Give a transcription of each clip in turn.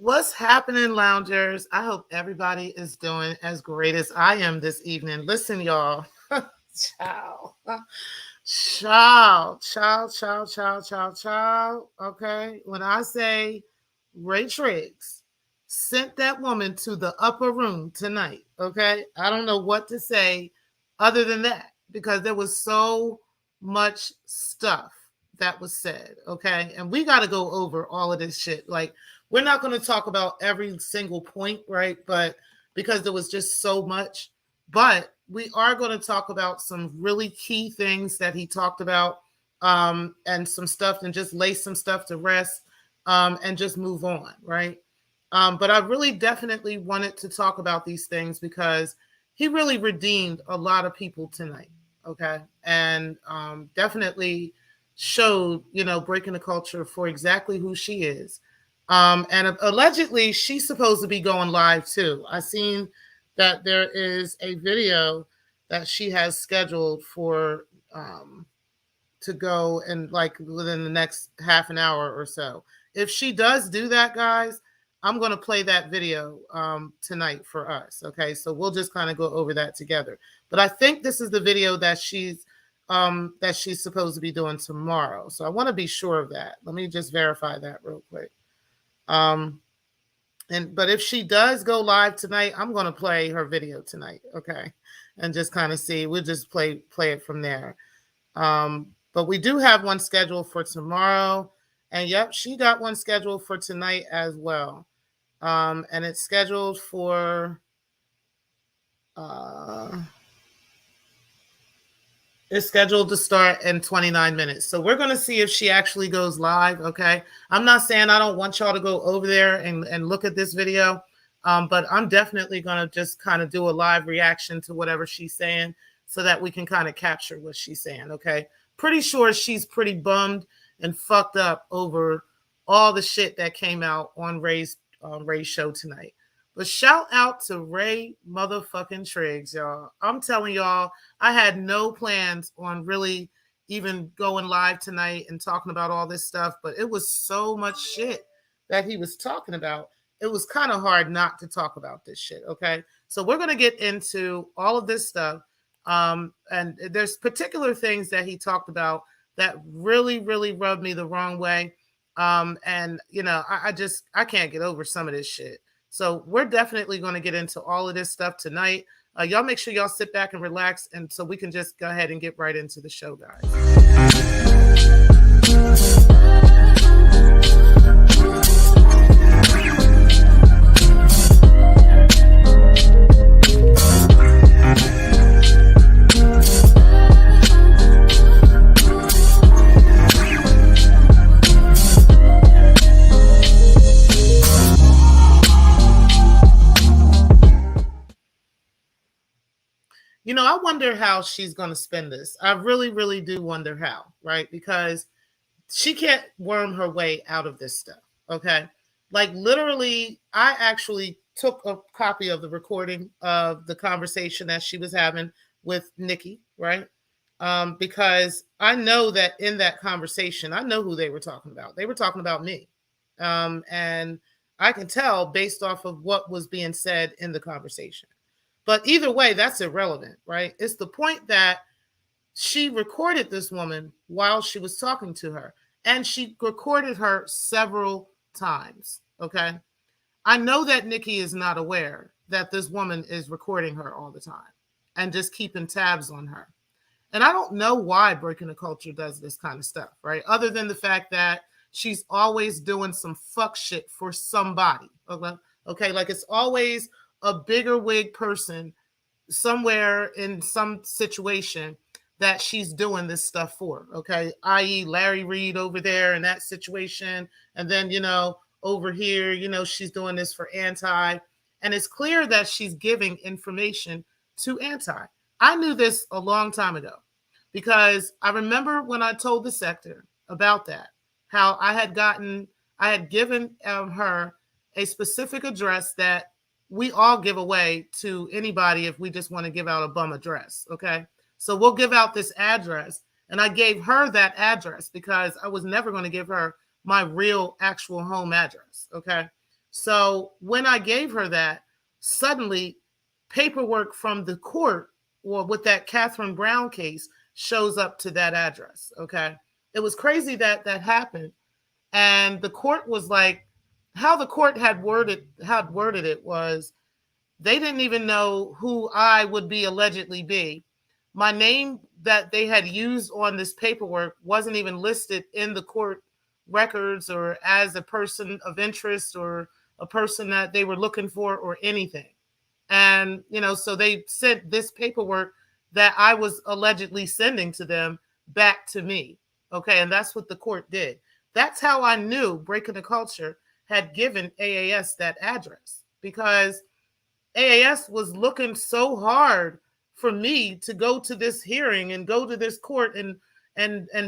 What's happening, loungers? I hope everybody is doing as great as I am this evening. Listen, y'all. Ciao. Ciao. Ciao, ciao, ciao, ciao, ciao. Okay. When I say Ray Triggs sent that woman to the upper room tonight, okay? I don't know what to say other than that because there was so much stuff that was said, okay? And we got to go over all of this shit. Like, we're not going to talk about every single point, right? But because there was just so much. But we are going to talk about some really key things that he talked about, and some stuff, and just lay some stuff to rest, and just move on, right? But I really definitely wanted to talk about these things because he really redeemed a lot of people tonight, okay? And definitely showed, breaking the culture for exactly who she is. And allegedly, she's supposed to be going live too. I seen that there is a video that she has scheduled for to go and like within the next half an hour or so. If she does do that, guys, I'm going to play that video tonight for us. Okay, so we'll just kind of go over that together. But I think this is the video that she's supposed to be doing tomorrow. So I want to be sure of that. Let me just verify that real quick. But if she does go live tonight, I'm going to play her video tonight, okay? And just kind of see. We'll just play it from there. But we do have one scheduled for tomorrow. And yep, she got one scheduled for tonight as well. And it's scheduled for it's scheduled to start in 29 minutes. So we're going to see if she actually goes live, okay? I'm not saying I don't want y'all to go over there and look at this video, but I'm definitely going to just kind of do a live reaction to whatever she's saying so that we can kind of capture what she's saying, okay? Pretty sure she's pretty bummed and fucked up over all the shit that came out on Ray's show tonight. But shout out to Ray motherfucking Triggs, y'all. I'm telling y'all, I had no plans on really even going live tonight and talking about all this stuff, but it was so much shit that he was talking about. It was kind of hard not to talk about this shit, okay? So we're going to get into all of this stuff. And there's particular things that he talked about that really, really rubbed me the wrong way. And, I can't get over some of this shit. So we're definitely going to get into all of this stuff tonight. Y'all make sure y'all sit back and relax, and so we can just go ahead and get right into the show, guys. I wonder how she's going to spend this. I really, really do wonder how, right? Because she can't worm her way out of this stuff, okay? Like, literally, I actually took a copy of the recording of the conversation that she was having with Nikki, right? Because I know that in that conversation, I know who they were talking about. They were talking about me. And I can tell based off of what was being said in the conversation. But either way, that's irrelevant, right? It's the point that she recorded this woman while she was talking to her. And she recorded her several times, okay? I know that Nikki is not aware that this woman is recording her all the time and just keeping tabs on her. And I don't know why Breaking the Culture does this kind of stuff, right? Other than the fact that she's always doing some fuck shit for somebody, okay? Like, it's always a bigger wig person somewhere in some situation that she's doing this stuff for, okay? I.e. Larry Reed over there in that situation. And then, over here, she's doing this for Anti. And it's clear that she's giving information to Anti. I knew this a long time ago because I remember when I told the Secktah about that, how I had given her a specific address that we all give away to anybody if we just want to give out a bum address, okay? So we'll give out this address, and I gave her that address because I was never going to give her my real actual home address, okay? So when I gave her that, suddenly paperwork from the court or with that Catherine Brown case shows up to that address. Okay. It was crazy that that happened. And the court was like, how the court had worded it was they didn't even know who I would be allegedly be. My name that they had used on this paperwork wasn't even listed in the court records or as a person of interest or a person that they were looking for or anything. And, so they sent this paperwork that I was allegedly sending to them back to me. Okay. And that's what the court did. That's how I knew Breaking the Culture had given AAS that address because AAS was looking so hard for me to go to this hearing and go to this court and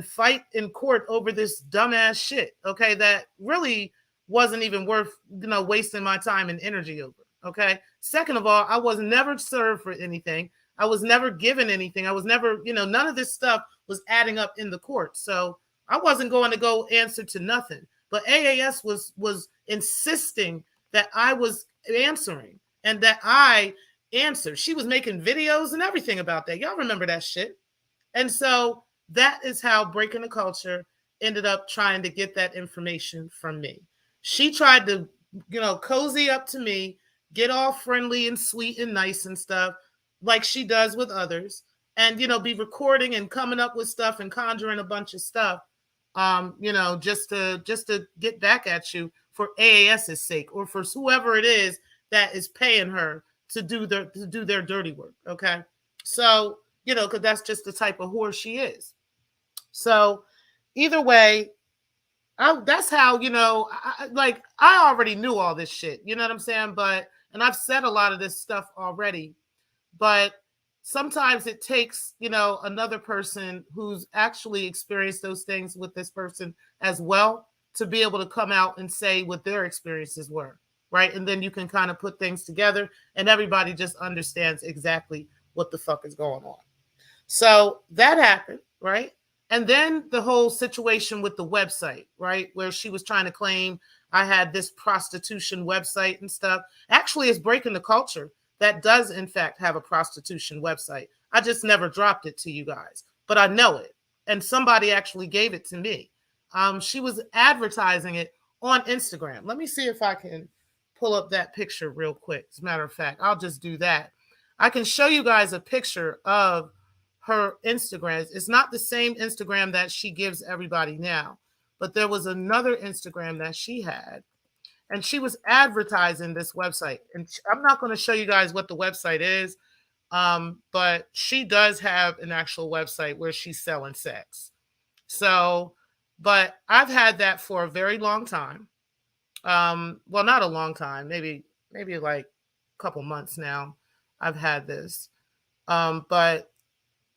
fight in court over this dumbass shit. Okay, that really wasn't even worth wasting my time and energy over. Okay. Second of all, I was never served for anything. I was never given anything. I was never, none of this stuff was adding up in the court. So I wasn't going to go answer to nothing. But AAS was insisting that I was answering and that I answered. She was making videos and everything about that. Y'all remember that shit. And so that is how Breaking the Culture ended up trying to get that information from me. She tried to, cozy up to me, get all friendly and sweet and nice and stuff, like she does with others, and be recording and coming up with stuff and conjuring a bunch of stuff, just to get back at you for AAS's sake or for whoever it is that is paying her to do their dirty work. Okay, so because that's just the type of whore she is. So either way, that's how I already knew all this shit. You know what I'm saying? And I've said a lot of this stuff already, but sometimes it takes another person who's actually experienced those things with this person as well to be able to come out and say what their experiences were, right? And then you can kind of put things together and everybody just understands exactly what the fuck is going on. So that happened, right? And then the whole situation with the website, right? Where she was trying to claim I had this prostitution website and stuff. Actually, it's Breaking the Culture that does, in fact, have a prostitution website. I just never dropped it to you guys, but I know it. And somebody actually gave it to me. She was advertising it on Instagram. Let me see if I can pull up that picture real quick. As a matter of fact, I'll just do that. I can show you guys a picture of her Instagram. It's not the same Instagram that she gives everybody now, but there was another Instagram that she had, and she was advertising this website. And I'm not going to show you guys what the website is, but she does have an actual website where she's selling sex. So, but I've had that for a very long time. Well, not a long time, maybe like a couple months now. I've had this, but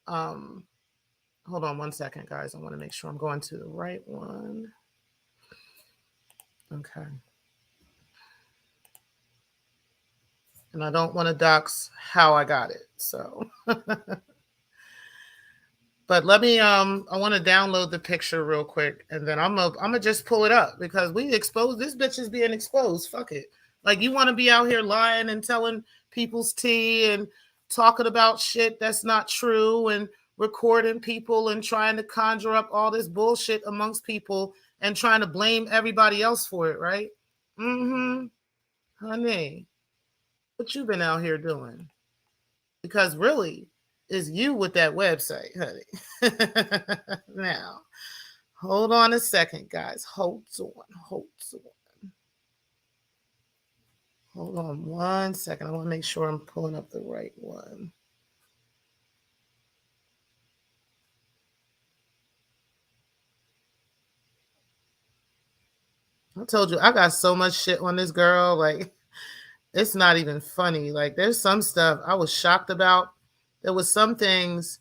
hold on one second, guys. I want to make sure I'm going to the right one. Okay. And I don't want to dox how I got it. So, but let me, I want to download the picture real quick and then I'm gonna just pull it up because we exposed, this bitch is being exposed. Fuck it. Like you want to be out here lying and telling people's tea and talking about shit that's not true and recording people and trying to conjure up all this bullshit amongst people and trying to blame everybody else for it, right? Mm-hmm. Honey, what you been out here doing? Because really, it's you with that website, honey. Now, hold on a second, guys. Hold on. Hold on one second. I want to make sure I'm pulling up the right one. I told you I got so much shit on this girl. Like, it's not even funny. Like, there's some stuff I was shocked about. There was some things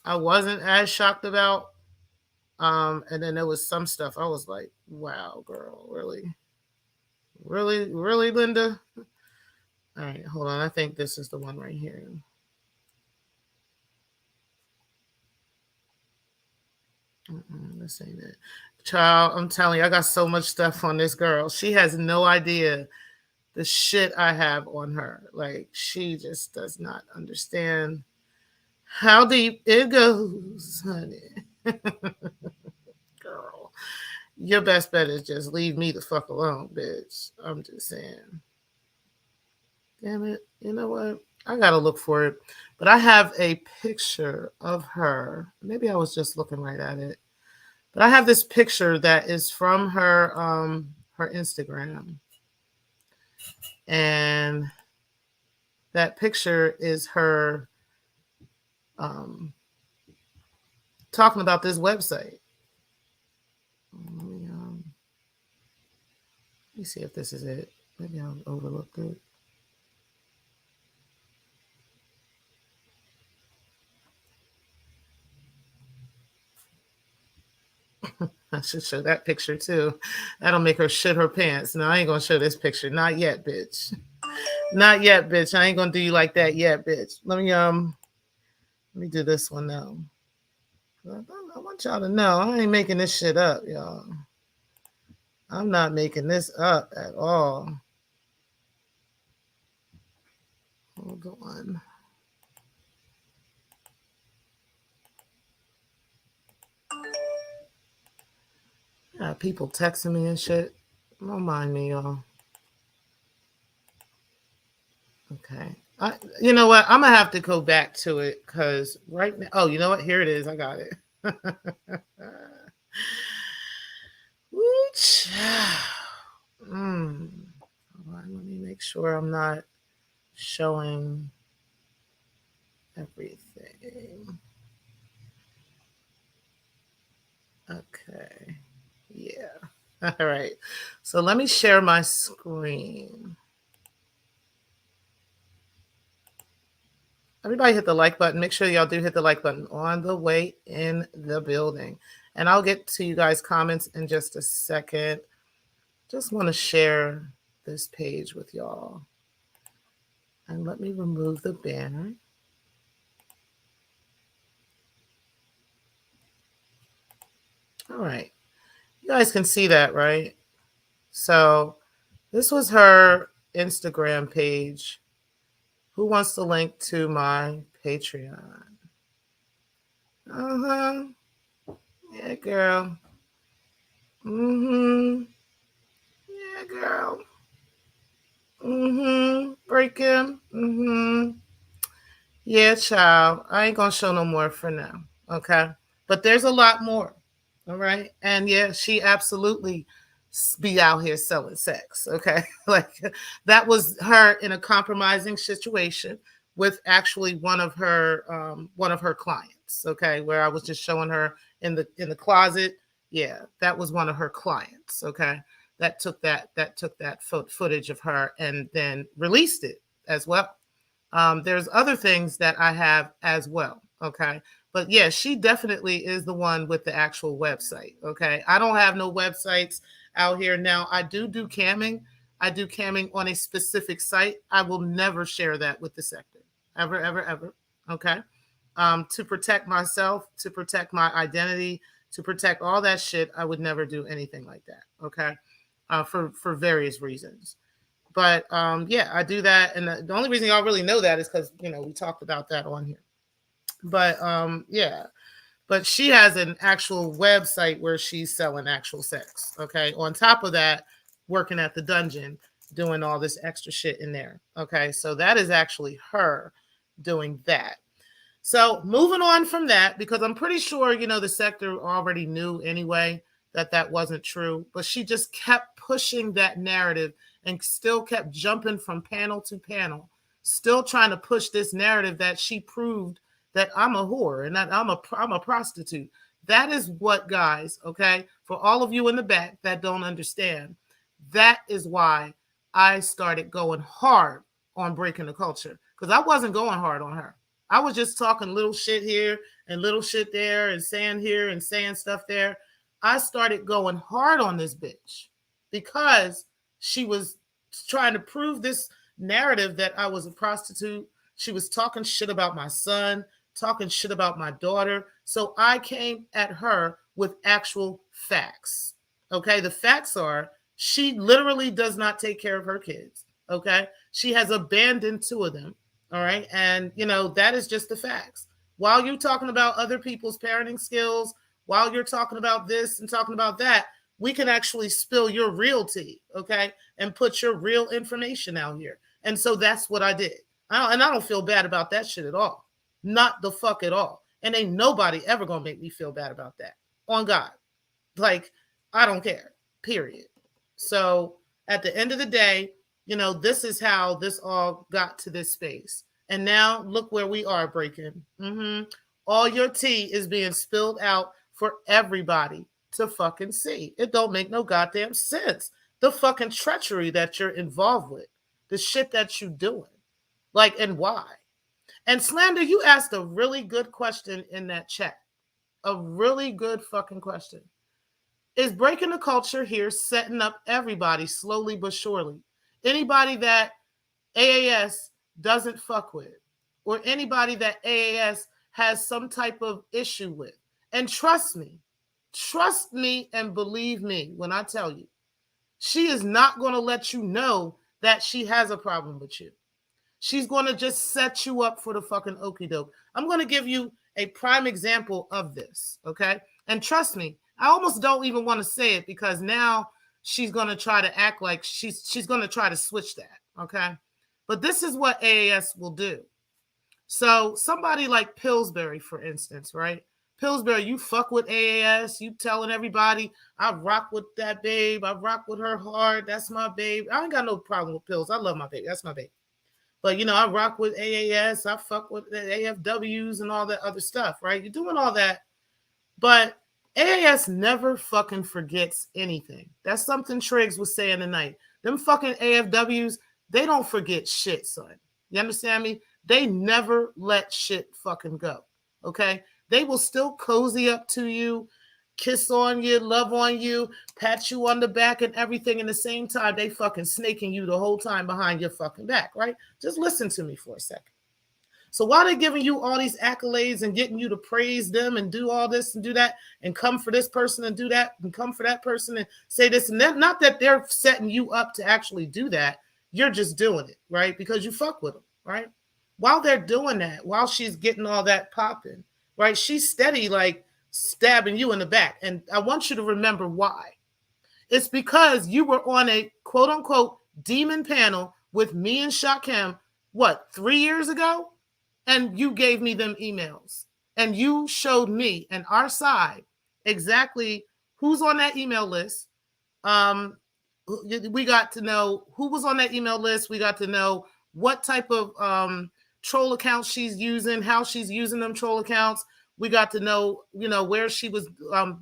I wasn't as shocked about. And then there was some stuff I was like, wow, girl, really? Really, Linda? All right, hold on. I think this is the one right here. This ain't it. Child, I'm telling you, I got so much stuff on this girl. She has no idea the shit I have on her. Like, she just does not understand how deep it goes, honey. Girl, your best bet is just leave me the fuck alone, bitch. I'm just saying. Damn it. You know what? I gotta look for it. But I have a picture of her. Maybe I was just looking right at it. But I have this picture that is from her Instagram. And that picture is her talking about this website. Let me see if this is it. Maybe I overlooked it. I should show that picture too. That'll make her shit her pants. No, I ain't gonna show this picture. Not yet, bitch. Not yet, bitch. I ain't gonna do you like that yet, bitch. Let me do this one now. I want y'all to know I ain't making this shit up, y'all. I'm not making this up at all. Hold on. People texting me and shit. Don't mind me, y'all. Okay. You know what? I'm gonna have to go back to it because right now. Oh, you know what? Here it is. I got it. Let me make sure I'm not showing everything. Okay. Yeah. All right. So let me share my screen. Everybody hit the like button. Make sure y'all do hit the like button on the way in the building. And I'll get to you guys' comments in just a second. Just want to share this page with y'all. And let me remove the banner. All right. You guys can see that, right? So this was her Instagram page. Who wants the link to my Patreon? Uh-huh. Yeah, girl. Mm-hmm. Yeah, girl. Mm-hmm. Break him. Mm-hmm. Yeah, child. I ain't gonna show no more for now. Okay. But there's a lot more. All right. And yeah, she absolutely be out here selling sex. Okay. Like that was her in a compromising situation with actually one of her clients. Okay. Where I was just showing her in the closet. Yeah, that was one of her clients. Okay. That took that footage of her and then released it as well. There's other things that I have as well. Okay. But yeah, she definitely is the one with the actual website. Okay. I don't have no websites out here now. I do camming. I do camming on a specific site. I will never share that with the sector. Ever, ever, ever. Okay. To protect myself, to protect my identity, to protect all that shit, I would never do anything like that. Okay. For various reasons. But yeah, I do that. And the only reason y'all really know that is because, we talked about that on here. But yeah, but she has an actual website where she's selling actual sex. Okay. On top of that, working at the dungeon, doing all this extra shit in there. Okay. So that is actually her doing that. So moving on from that, because I'm pretty sure, the sector already knew anyway that wasn't true, but she just kept pushing that narrative and still kept jumping from panel to panel, still trying to push this narrative that she proved that I'm a whore and that I'm a prostitute. That is what, guys, okay, for all of you in the back that don't understand, that is why I started going hard on breaking the culture, because I wasn't going hard on her. I was just talking little shit here and little shit there and saying here and saying stuff there. I started going hard on this bitch because she was trying to prove this narrative that I was a prostitute. She was talking shit about my son, talking shit about my daughter. So I came at her with actual facts. Okay, the facts are she literally does not take care of her kids. Okay, she has abandoned two of them. All right, and that is just the facts. While you're talking about other people's parenting skills, while you're talking about this and talking about that, we can actually spill your real tea, okay, and put your real information out here. And so that's what I did. And I don't feel bad about that shit at all. Not the fuck at all. And ain't nobody ever gonna make me feel bad about that. On God. Like, I don't care. Period. So at the end of the day, this is how this all got to this space. And now look where we are breaking. All your tea is being spilled out for everybody to fucking see. It don't make no goddamn sense. The fucking treachery that you're involved with. The shit that you doing. Like, and why? And Slander, you asked a really good question in that chat. A really good fucking question. Is breaking the culture here setting up everybody slowly but surely? Anybody that AAS doesn't fuck with, or anybody that AAS has some type of issue with. And trust me and believe me when I tell you, she is not going to let you know that she has a problem with you. She's going to just set you up for the fucking okie doke. I'm going to give you a prime example of this, okay? And trust me, I almost don't even want to say it because now she's going to try to act like she's going to try to switch that, okay? But this is what AAS will do. So somebody like Pillsbury, for instance, right? Pillsbury, you fuck with AAS. You telling everybody, I rock with that babe. I rock with her hard. That's my babe. I ain't got no problem with Pills. I love my baby. That's my baby. But, I rock with AAS. I fuck with the AFWs and all that other stuff, right? You're doing all that. But AAS never fucking forgets anything. That's something Triggs was saying tonight. Them fucking AFWs, they don't forget shit, son. You understand me? They never let shit fucking go, okay? They will still cozy up to you, kiss on you, love on you, pat you on the back and everything. In the same time, they fucking snaking you the whole time behind your fucking back, right? Just listen to me for a second. So while they're giving you all these accolades and getting you to praise them and do all this and do that and come for this person and do that and come for that person and say this and that, not that they're setting you up to actually do that. You're just doing it, right? Because you fuck with them, right? While they're doing that, while she's getting all that popping, right? She's steady like stabbing you in the back. And I want you to remember why. It's because you were on a quote unquote demon panel with me and Shakem, 3 years ago? And you gave me them emails and you showed me and our side exactly who's on that email list. We got to know who was on that email list. We got to know what type of troll accounts she's using, how she's using them troll accounts. We got to know, where she was.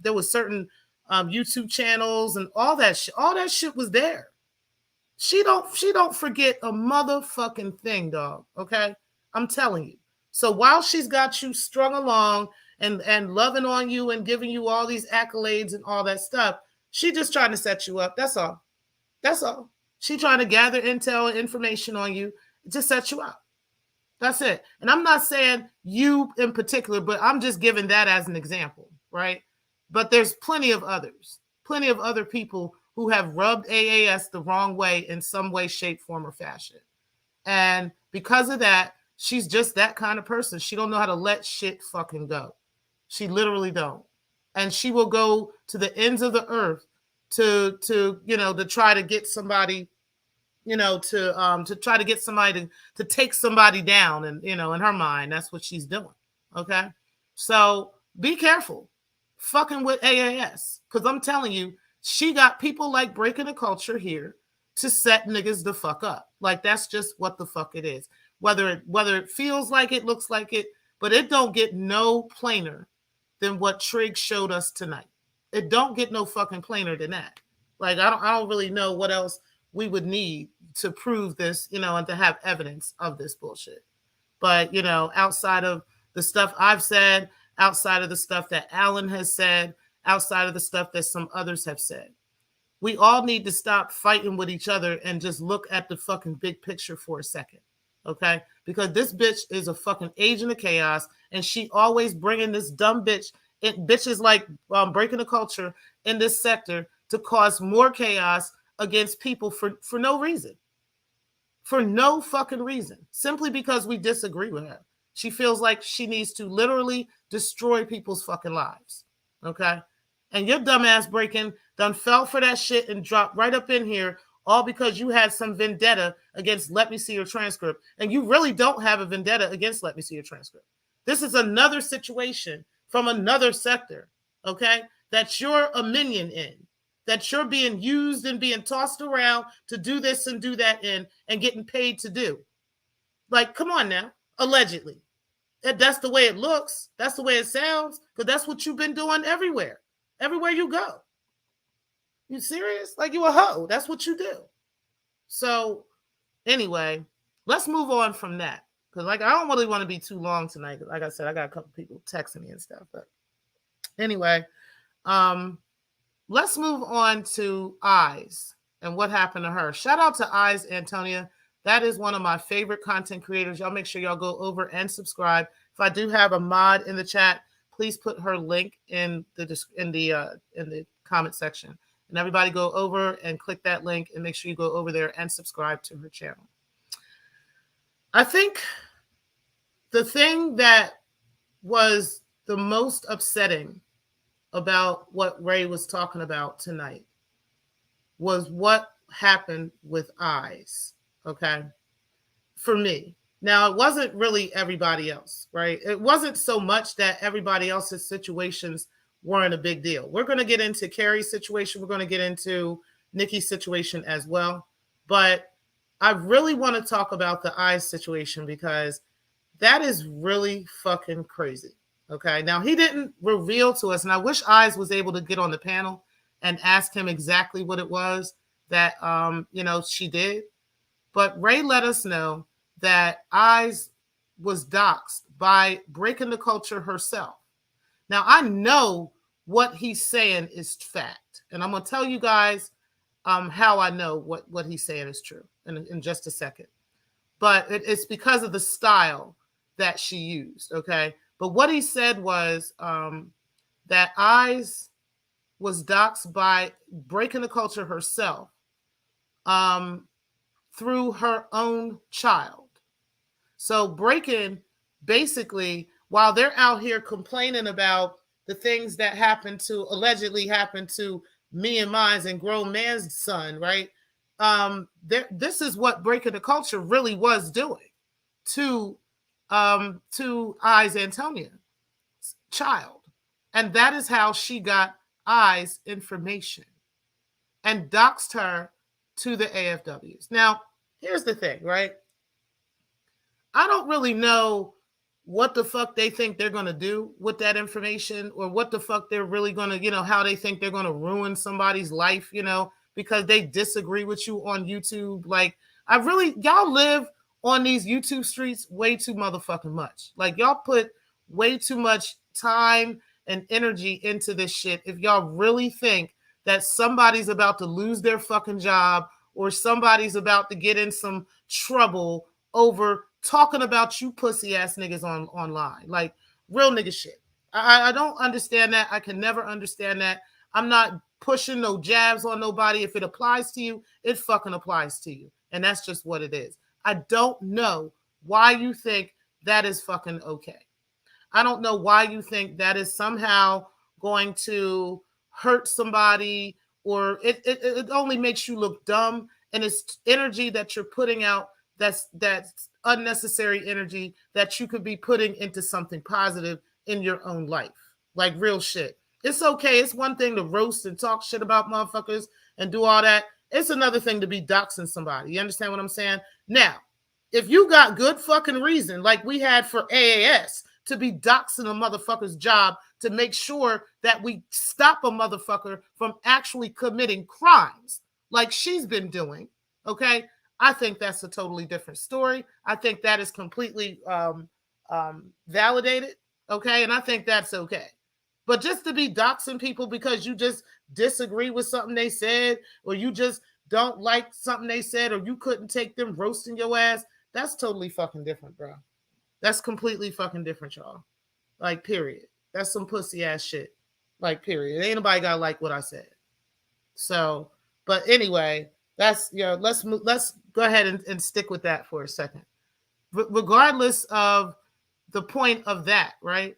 There was certain YouTube channels and all that shit. All that shit was there. She don't forget a motherfucking thing, dog. Okay, I'm telling you. So while she's got you strung along and loving on you and giving you all these accolades and all that stuff, she just trying to set you up. That's all. That's all. She trying to gather intel and information on you to set you up. That's it. And I'm not saying you in particular, but I'm just giving that as an example, right? But there's plenty of other people who have rubbed AAS the wrong way in some way, shape, form, or fashion. And because of that, she's just that kind of person. She don't know how to let shit fucking go. She literally don't. And she will go to the ends of the earth to try to get somebody, to try to get somebody to take somebody down. And, in her mind, that's what she's doing. Okay. So be careful fucking with AAS. Cause I'm telling you, she got people like breaking the culture here to set niggas the fuck up. Like, that's just what the fuck it is. Whether it feels like it, looks like it, but it don't get no plainer than what Triggs showed us tonight. It don't get no fucking plainer than that. Like, I don't really know what else we would need to prove this, and to have evidence of this bullshit. But, outside of the stuff I've said, outside of the stuff that Alan has said, outside of the stuff that some others have said, we all need to stop fighting with each other and just look at the fucking big picture for a second. Okay? Because this bitch is a fucking agent of chaos, and she always bringing this dumb bitch bitches like breaking the culture in this sector to cause more chaos against people for no reason. For no fucking reason. Simply because we disagree with her. She feels like she needs to literally destroy people's fucking lives. Okay? And your dumbass breaking done fell for that shit and dropped right up in here all because you had some vendetta against Let Me See Your Transcript. And you really don't have a vendetta against Let Me See Your Transcript. This is another situation from another sector, okay, that you're a minion in, that you're being used and being tossed around to do this and do that in and getting paid to do. Like, come on now, allegedly. That's the way it looks. That's the way it sounds, because that's what you've been doing everywhere you go. You serious? Like, you a hoe. That's what you do. So anyway, let's move on from that. Because like I don't really want to be too long tonight. Like I said, I got a couple people texting me and stuff. But anyway, let's move on to Eyes and what happened to her. Shout out to Eyes Antonia. That is one of my favorite content creators. Y'all make sure y'all go over and subscribe. If I do have a mod in the chat, please put her link in the comment section. And everybody go over and click that link and make sure you go over there and subscribe to her channel. I think the thing that was the most upsetting about what Ray was talking about tonight was what happened with Eyes, okay? For me. Now, it wasn't really everybody else, right? It wasn't so much that everybody else's situations weren't a big deal. We're going to get into Carrie's situation. We're going to get into Nikki's situation as well. But I really want to talk about the Eyes situation because that is really fucking crazy. Okay. Now, he didn't reveal to us, and I wish Eyes was able to get on the panel and ask him exactly what it was that, she did. But Ray let us know that Eyes was doxxed by Breaking the Culture herself. Now, I know what he's saying is fact, and I'm going to tell you guys how I know what he's saying is true in just a second. But it's because of the style that she used, okay? But what he said was that Eyes was doxxed by Breaking the Culture herself through her own child. So Breaking, basically, while they're out here complaining about the things that allegedly happened to me and mine and grown man's son, right? This is what Breaking the Culture really was doing to Eyes Antonia's child. And that is how she got Eyes information and doxed her to the AFWs. Now, here's the thing, right? I don't really know what the fuck they think they're going to do with that information, or what the fuck they're really going to, how they think they're going to ruin somebody's life, because they disagree with you on YouTube. Like, y'all live on these YouTube streets way too motherfucking much. Like, y'all put way too much time and energy into this shit if y'all really think that somebody's about to lose their fucking job or somebody's about to get in some trouble over talking about you pussy ass niggas online. Like, real nigga shit. I don't understand that. I can never understand that. I'm not pushing no jabs on nobody. If it applies to you, it fucking applies to you. And that's just what it is. I don't know why you think that is fucking okay. I don't know why you think that is somehow going to hurt somebody, or it only makes you look dumb, and it's energy that you're putting out that's unnecessary energy that you could be putting into something positive in your own life. Like, real shit. It's okay. It's one thing to roast and talk shit about motherfuckers and do all that. It's another thing to be doxing somebody. You understand what I'm saying? Now, if you got good fucking reason, like we had for AAS, to be doxing a motherfucker's job to make sure that we stop a motherfucker from actually committing crimes like she's been doing, okay? I think that's a totally different story. I think that is completely validated, okay? And I think that's okay. But just to be doxing people because you just disagree with something they said, or you just don't like something they said, or you couldn't take them roasting your ass, that's totally fucking different, bro. That's completely fucking different, y'all. Like, period. That's some pussy ass shit. Like, period. Ain't nobody gotta like what I said. So, but anyway, that's let's go ahead and stick with that for a second. Regardless of the point of that, right?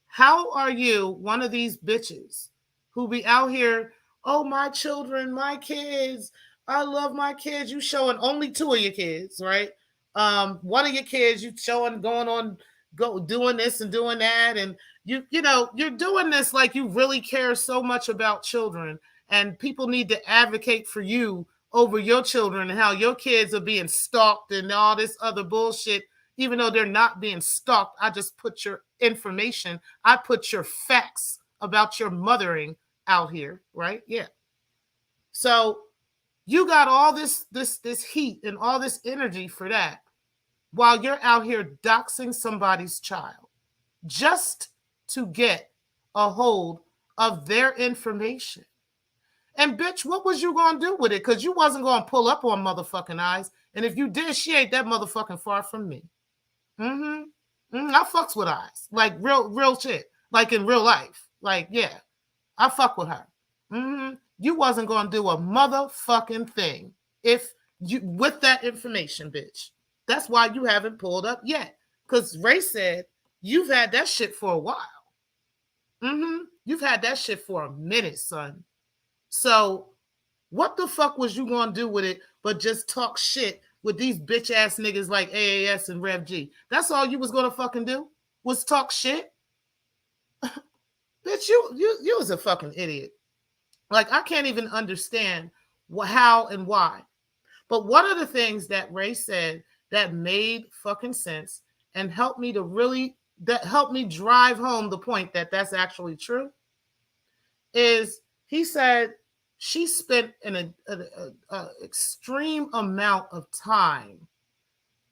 How are you one of these bitches who be out here, oh, my children, my kids, I love my kids. You showing only two of your kids, right? One of your kids you showing going on, go doing this and doing that. And you're doing this like you really care so much about children, and people need to advocate for you over your children and how your kids are being stalked and all this other bullshit, even though they're not being stalked. I just put your information, I put your facts about your mothering out here, right? Yeah. So you got all this heat and all this energy for that while you're out here doxing somebody's child just to get a hold of their information. And bitch, what was you gonna do with it? Because you wasn't gonna pull up on motherfucking eyes. And if you did, she ain't that motherfucking far from me. I fucks with eyes. Like real shit. Like in real life. Like, yeah. I fuck with her. You wasn't gonna do a motherfucking thing if you with that information, bitch. That's why you haven't pulled up yet. Because Ray said you've had that shit for a while. You've had that shit for a minute, son. So what the fuck was you gonna do with it but just talk shit with these bitch ass niggas like AAS and Rev G? That's all you was gonna fucking do? Was talk shit? Bitch, you was a fucking idiot. Like, I can't even understand how and why. But one of the things that Ray said that made fucking sense and helped me drive home the point that that's actually true is he said she spent an extreme amount of time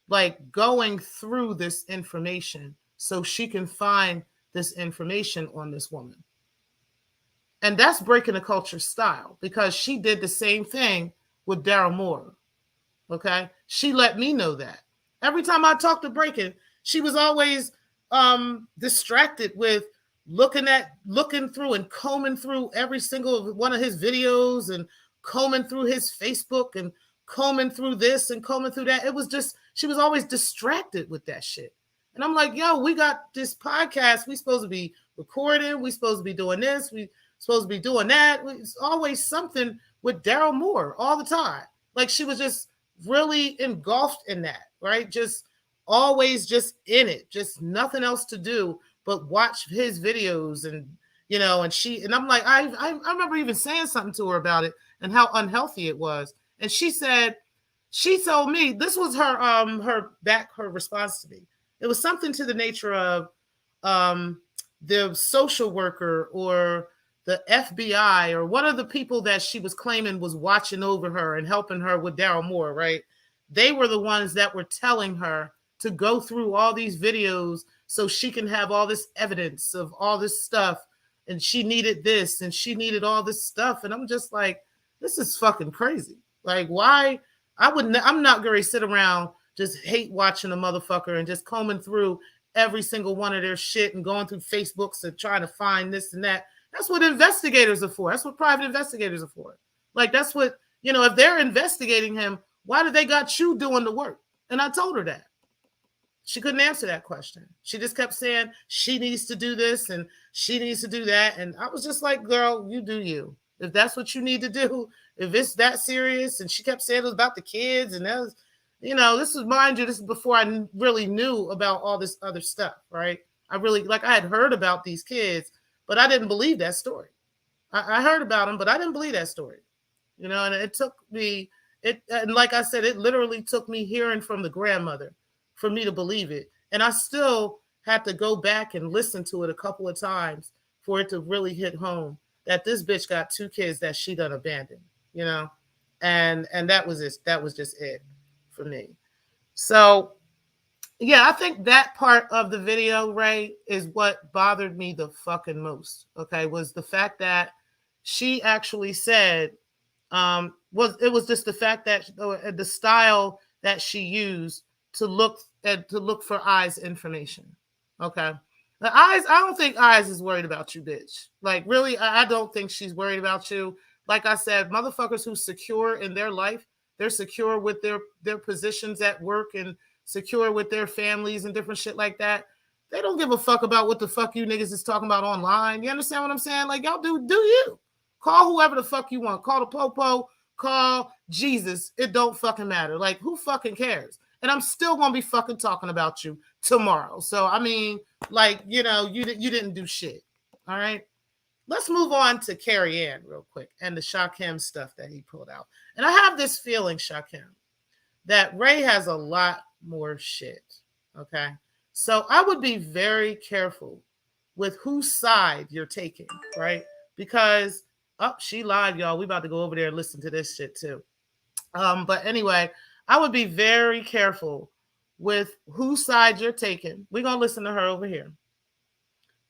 like going through this information so she can find this information on this woman. And that's breaking the culture style, because she did the same thing with Daryl Moore. Okay. She let me know that. Every time I talked to Breaking, she was always distracted with looking through and combing through every single one of his videos and combing through his Facebook and combing through this and combing through that. It was just, she was always distracted with that shit. And I'm like, yo, we got this podcast. We supposed to be recording. We supposed to be doing this. We supposed to be doing that. It's always something with Daryl Moore all the time. Like, she was just really engulfed in that, right? Just always just in it, just nothing else to do but watch his videos. And and I'm like, I remember even saying something to her about it and how unhealthy it was. And she told me, this was her response to me. It was something to the nature of the social worker or the FBI or one of the people that she was claiming was watching over her and helping her with Daryl Moore, right? They were the ones that were telling her to go through all these videos so she can have all this evidence of all this stuff. And she needed this and she needed all this stuff. And I'm just like, this is fucking crazy. Like, why? I'm not going to sit around just hate watching a motherfucker and just combing through every single one of their shit and going through Facebooks and trying to find this and that. That's what investigators are for. That's what private investigators are for. Like, that's what, if they're investigating him, why do they got you doing the work? And I told her that. She couldn't answer that question. She just kept saying she needs to do this and she needs to do that. And I was just like, girl, you do you. If that's what you need to do, if it's that serious. And she kept saying it was about the kids. And that was, this was, mind you, this is before I really knew about all this other stuff, right? I had heard about these kids, but I didn't believe that story. I heard about them, but I didn't believe that story. And it took me, and like I said, it literally took me hearing from the grandmother for me to believe it. And I still had to go back and listen to it a couple of times for it to really hit home that this bitch got two kids that she done abandoned, and that was it. That was just it for me. So yeah, I think that part of the video, Ray, is what bothered me the fucking most. Okay, was the fact that she actually said was just the fact that the style that she used to look for eyes information. Okay, I don't think Eyes is worried about you, bitch. Like, really, I don't think she's worried about you. Like I said, motherfuckers who's secure in their life, they're secure with their positions at work and secure with their families and different shit like that. They don't give a fuck about what the fuck you niggas is talking about online. You understand what I'm saying? Like, y'all do you. Call whoever the fuck you want. Call the popo, call Jesus. It don't fucking matter. Like, who fucking cares? And I'm still gonna be fucking talking about you tomorrow. So, I mean, like, you didn't do shit. All right. Let's move on to Carrie Anne real quick and the Shakim stuff that he pulled out. And I have this feeling, Shakim, that Ray has a lot more shit. Okay. So I would be very careful with whose side you're taking, right? Because she lied, y'all. We about to go over there and listen to this shit too. But anyway, I would be very careful with whose side you're taking. We're gonna listen to her over here.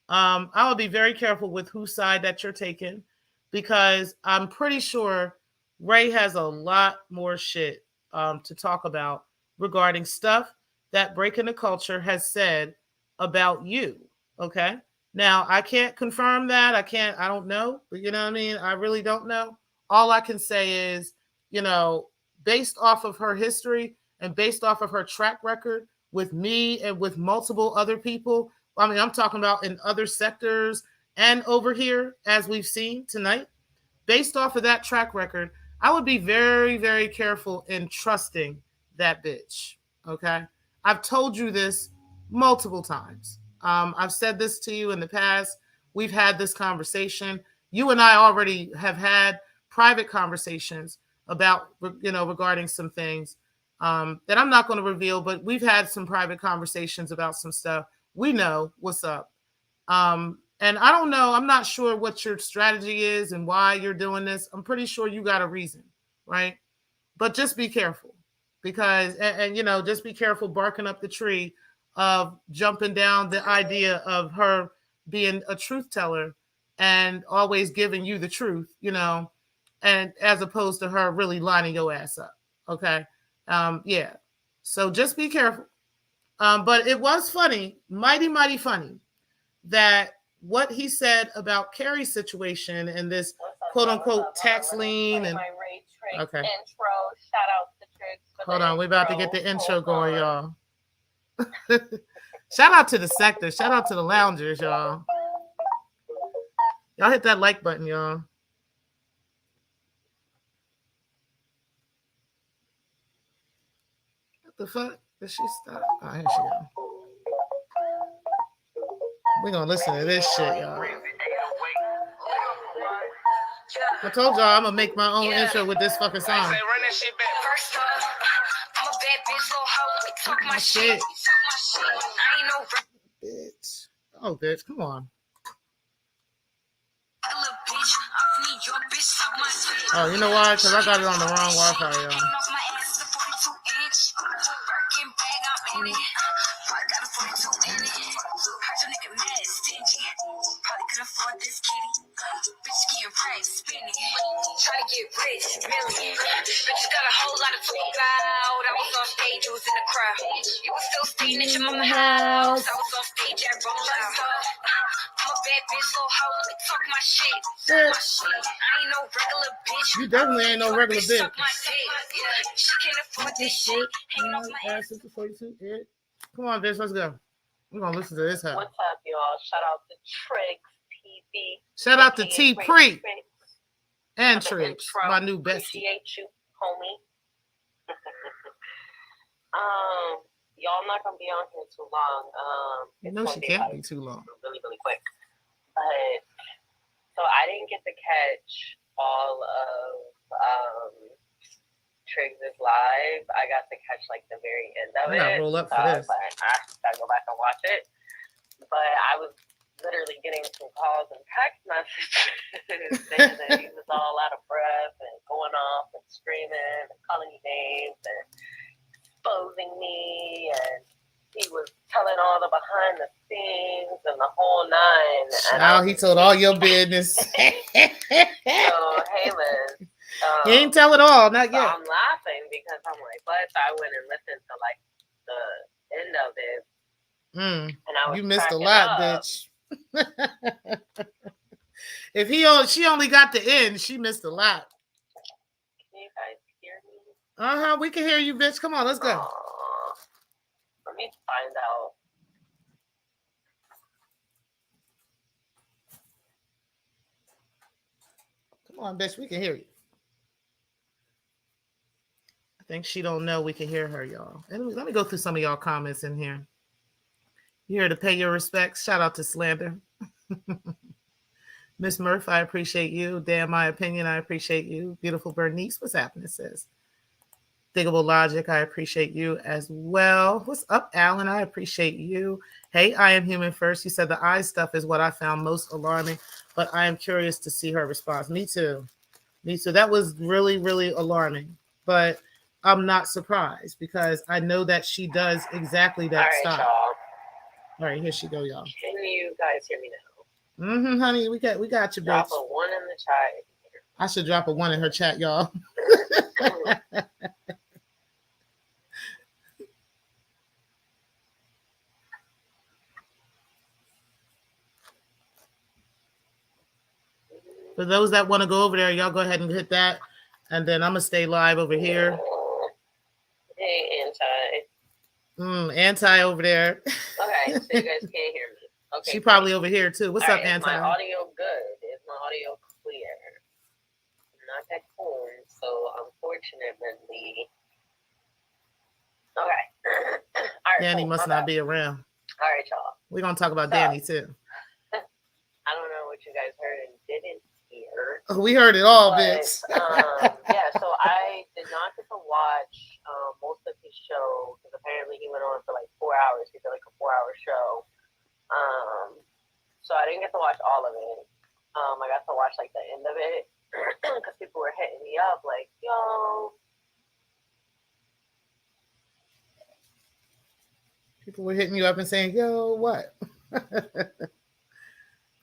I would be very careful with whose side that you're taking, because I'm pretty sure Ray has a lot more shit to talk about regarding stuff that Breaking the Culture has said about you. Okay. Now, I can't confirm that. I don't know. But you know what I mean? I really don't know. All I can say is, based off of her history and based off of her track record with me and with multiple other people, I mean, I'm talking about in other sectors and over here, as we've seen tonight, based off of that track record, I would be very, very careful in trusting that bitch. Okay. I've told you this multiple times. I've said this to you in the past. We've had this conversation. You and I already have had private conversations about, regarding some things that I'm not going to reveal, but we've had some private conversations about some stuff. We know what's up. And I don't know, I'm not sure what your strategy is and why you're doing this. I'm pretty sure you got a reason, right? But just be careful, because, and just be careful barking up the tree of jumping down the idea of her being a truth teller and always giving you the truth, and as opposed to her really lining your ass up. Okay. Yeah. So just be careful. But it was funny, mighty, mighty funny, that what he said about Carrie's situation and this quote unquote tax lien and okay. Intro. Shout out to Triggs. Hold on, we're about to get the intro going, y'all. Shout out to the Secktah. Shout out to the loungers, y'all. Y'all hit that like button, y'all. What the fuck? Did she stop? Oh, here she go. We're gonna listen to this shit, y'all. I told y'all I'm gonna make my own intro with this fucking song. Run that shit back. First up, I'm a bad bitch, so hoe. Talk my shit. I ain't no bitch. Oh, bitch, come on. Oh, you know why? Because I got it on the wrong Wi-Fi, y'all. Try to get rich, million. Bitch, got a whole lot of talk about. I was on stage, you was in the crowd. You was still staying at your mama's house. I was on stage at Roll Out. I'm a bad bitch, little hoe. Talk my shit. I ain't no regular bitch. You definitely ain't no regular bitch. She can't afford this shit. Hanging off my ass. Come on, bitch, let's go. We're gonna listen to this. What's up, y'all? Shout out to Triggs TV. Shout out to T Pre and Triggs, my new bestie. Appreciate you, homie. Y'all not gonna be on here too long. She can't be too long. Really, really quick. But so I didn't get to catch all of Triggs' live. I got to catch like the very end of it. I gotta roll up for this. But I gotta go back and watch it. But I was literally getting some calls and text messages saying that he was all out of breath and going off and screaming and calling me names and exposing me, and he was telling all the behind the scenes and the whole nine. Now he told all your business. So hey Liz. He ain't tell it all, not yet. I'm laughing because I'm like, but I went and listened to like the end of it. Mm. And I was You missed a cracking lot, up. bitch. If she only got the end, she missed a lot. Can you guys hear me? We can hear you, bitch. Come on, let's go. Let me find out. Come on, bitch. We can hear you. I think she don't know we can hear her, y'all. And let me go through some of y'all comments in here. You here to pay your respects. Shout out to Slander. Miss Murph, I appreciate you. Damn my opinion, I appreciate you. Beautiful Bernice, what's happening, sis? Diggable Logic, I appreciate you as well. What's up, Alan? I appreciate you. Hey, I am human first. You said the eye stuff is what I found most alarming, but I am curious to see her response. Me too. Me too. That was really, really alarming, but I'm not surprised because I know that she does exactly that. All right, style. y'all. All right, here she go, y'all. Can you guys hear me now? Honey, we got you, bitch. Drop a 1 in the chat. I should drop a 1 in her chat, y'all. For those that want to go over there, y'all go ahead and hit that. And then I'm going to stay live over here. Hey, Anti. Anti over there. Okay, so you guys can't hear me. Okay. She probably over here too. What's up, right, Anti? Is my audio good? Is my audio clear? I'm not that cool, so unfortunately. Okay. All right, Danny cool. must not be around. All right, y'all. We're going to talk about Danny too. I don't know what you guys heard and didn't hear. We heard it all, bitch. Yeah, so I did not get to watch most of his show because apparently he went on for like 4 hours. He did like a 4-hour show. So I didn't get to watch all of it. I got to watch like the end of it because people were hitting me up like, yo. People were hitting you up and saying, yo, what?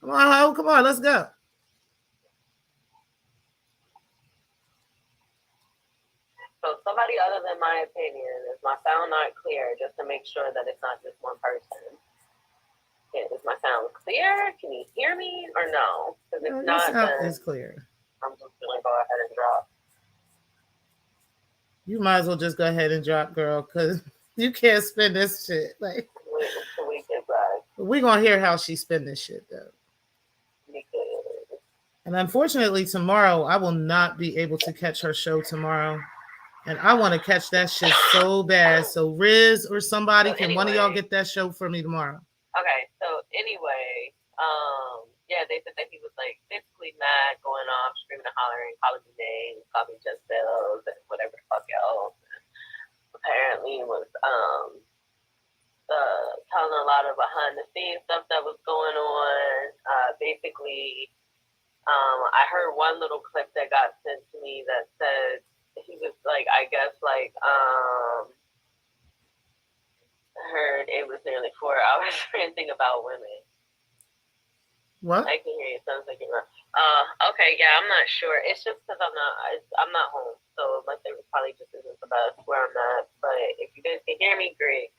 Come on, ho. Come on, let's go. So somebody other than my opinion, is my sound not clear? Just to make sure that it's not just one person. Is my sound clear? Can you hear me or no? Because if not, then it's clear. I'm just gonna go ahead and drop. You might as well just go ahead and drop, girl, because you can't spin this shit. Like, wait until we get back. We're gonna hear how she spin this shit though. And unfortunately, tomorrow I will not be able to catch her show tomorrow. And I want to catch that shit so bad. So Riz or somebody, can one of y'all get that show for me tomorrow? Okay, so anyway, yeah, they said that he was like physically mad, going off, screaming and hollering, calling me names, calling me just bells, and whatever the fuck else. Apparently was telling a lot of behind the scenes stuff that was going on. Basically, I heard one little clip that got sent to me that said he was like, I guess like heard it was nearly 4 hours ranting about women. What? I can hear you. Sounds like you're okay, yeah, I'm not sure. It's just because I'm not home, so my service probably just isn't the best where I'm at. But if you guys can hear me, great.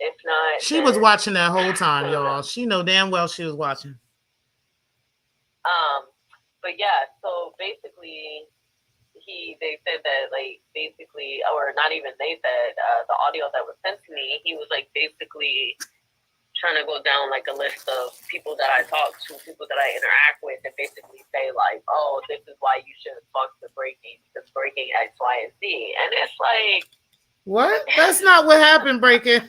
If not, she was watching that whole time, y'all. She know damn well she was watching. But yeah, so basically, they said that like basically, or not even they said the audio that was sent to me, he was like basically trying to go down like a list of people that I talk to, people that I interact with, and basically say like, oh, this is why you shouldn't talk to Breaking because Breaking X, Y, and Z, and it's like, what? That's not what happened, Breaking.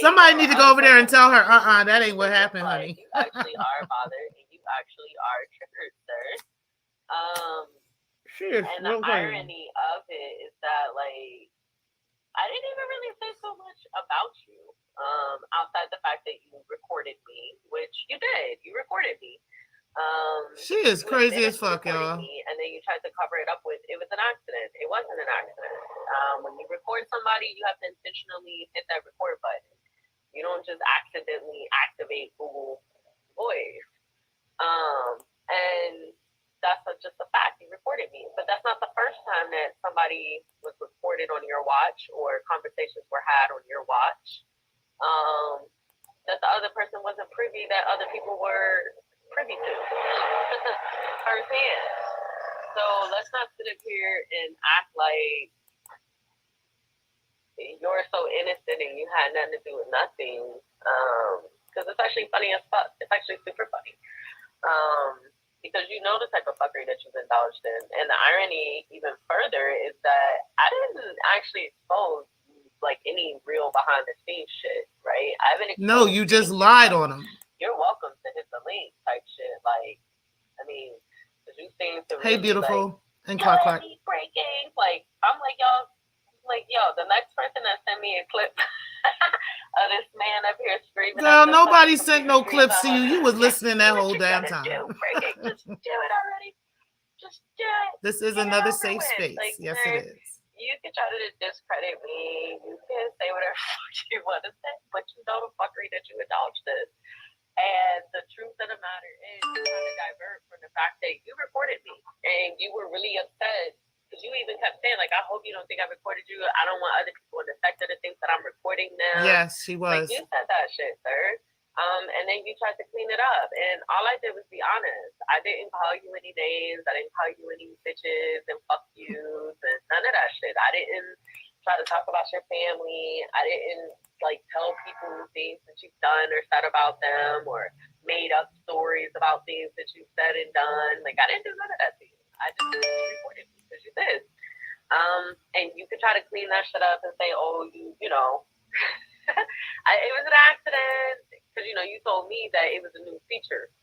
Somebody need to go over there and tell her, that ain't what happened, honey. You actually are bothered, and you actually are triggered, sir. And the irony of it is that, like, I didn't even really say so much about you, outside the fact that you recorded me, which you did. You recorded me. She is crazy as fuck, y'all. And then you tried to cover it up with, it was an accident. It wasn't an accident. When you record somebody, you have to intentionally hit that record button. You don't just accidentally activate Google Voice. And that's just a fact. You recorded me. But that's not the first time that somebody was recording recorded on your watch or conversations were had on your watch. That the other person wasn't privy, that other people were privy to firsthand. So let's not sit up here and act like you're so innocent and you had nothing to do with nothing. Because it's actually funny as fuck. It's actually super funny. Because you know the type of fuckery that you've indulged in. And the irony, even further, is that I didn't actually expose like any real behind the scenes shit, right? I haven't. No, you just lied on them. You're welcome to hit the link type shit. Like, I mean, because you seem to. Hey, really, beautiful, like, and Clark. Breaking. Like, I'm like, y'all. Like, yo, the next person that sent me a clip of this man up here screaming. Girl, nobody sent no clips to you. You was listening that whole damn time. Just do it already. Just do it. This is another safe space. Like, yes, it is. You can try to discredit me. You can say whatever you want to say, but you know the fuckery that you indulged in. And the truth of the matter is, you're trying to divert from the fact that you recorded me, and you were really upset because you even kept saying, like, I hope you don't think I recorded you. I don't want other people in the sector to think that I'm recording them. Yes, she was. Like, you said that shit, sir. And then you tried to clean it up. And all I did was be honest. I didn't call you any names. I didn't call you any bitches and fuck yous and none of that shit. I didn't try to talk about your family. I didn't, like, tell people things that you've done or said about them or made up stories about things that you've said and done. Like, I didn't do none of that to you. I just reported you because you did. And you could try to clean that shit up and say, oh, you know, it was an accident. Because, you know, you told me that it was a new feature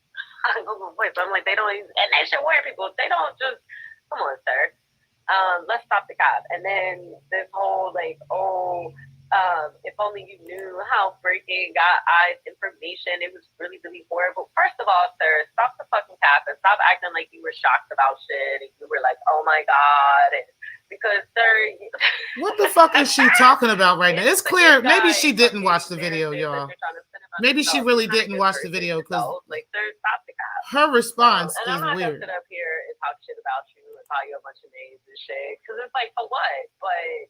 on Google Voice. I'm like, they don't even, and they should warn people. They don't just, come on, sir. Let's stop the cop. And then this whole, like, if only you knew how freaking got eyes information. It was really, really horrible. First of all, sir, stop the fucking cap and stop acting like you were shocked about shit. And you were like, oh my God. And, because, sir. What the fuck is she talking about right now? It's clear. Maybe she didn't watch the video, y'all. Maybe she really didn't watch the video because like, stop the guy. Her response and is I'm not weird. gonna sit up here and talk shit about you and call you a bunch of names and shit because it's like, for what? But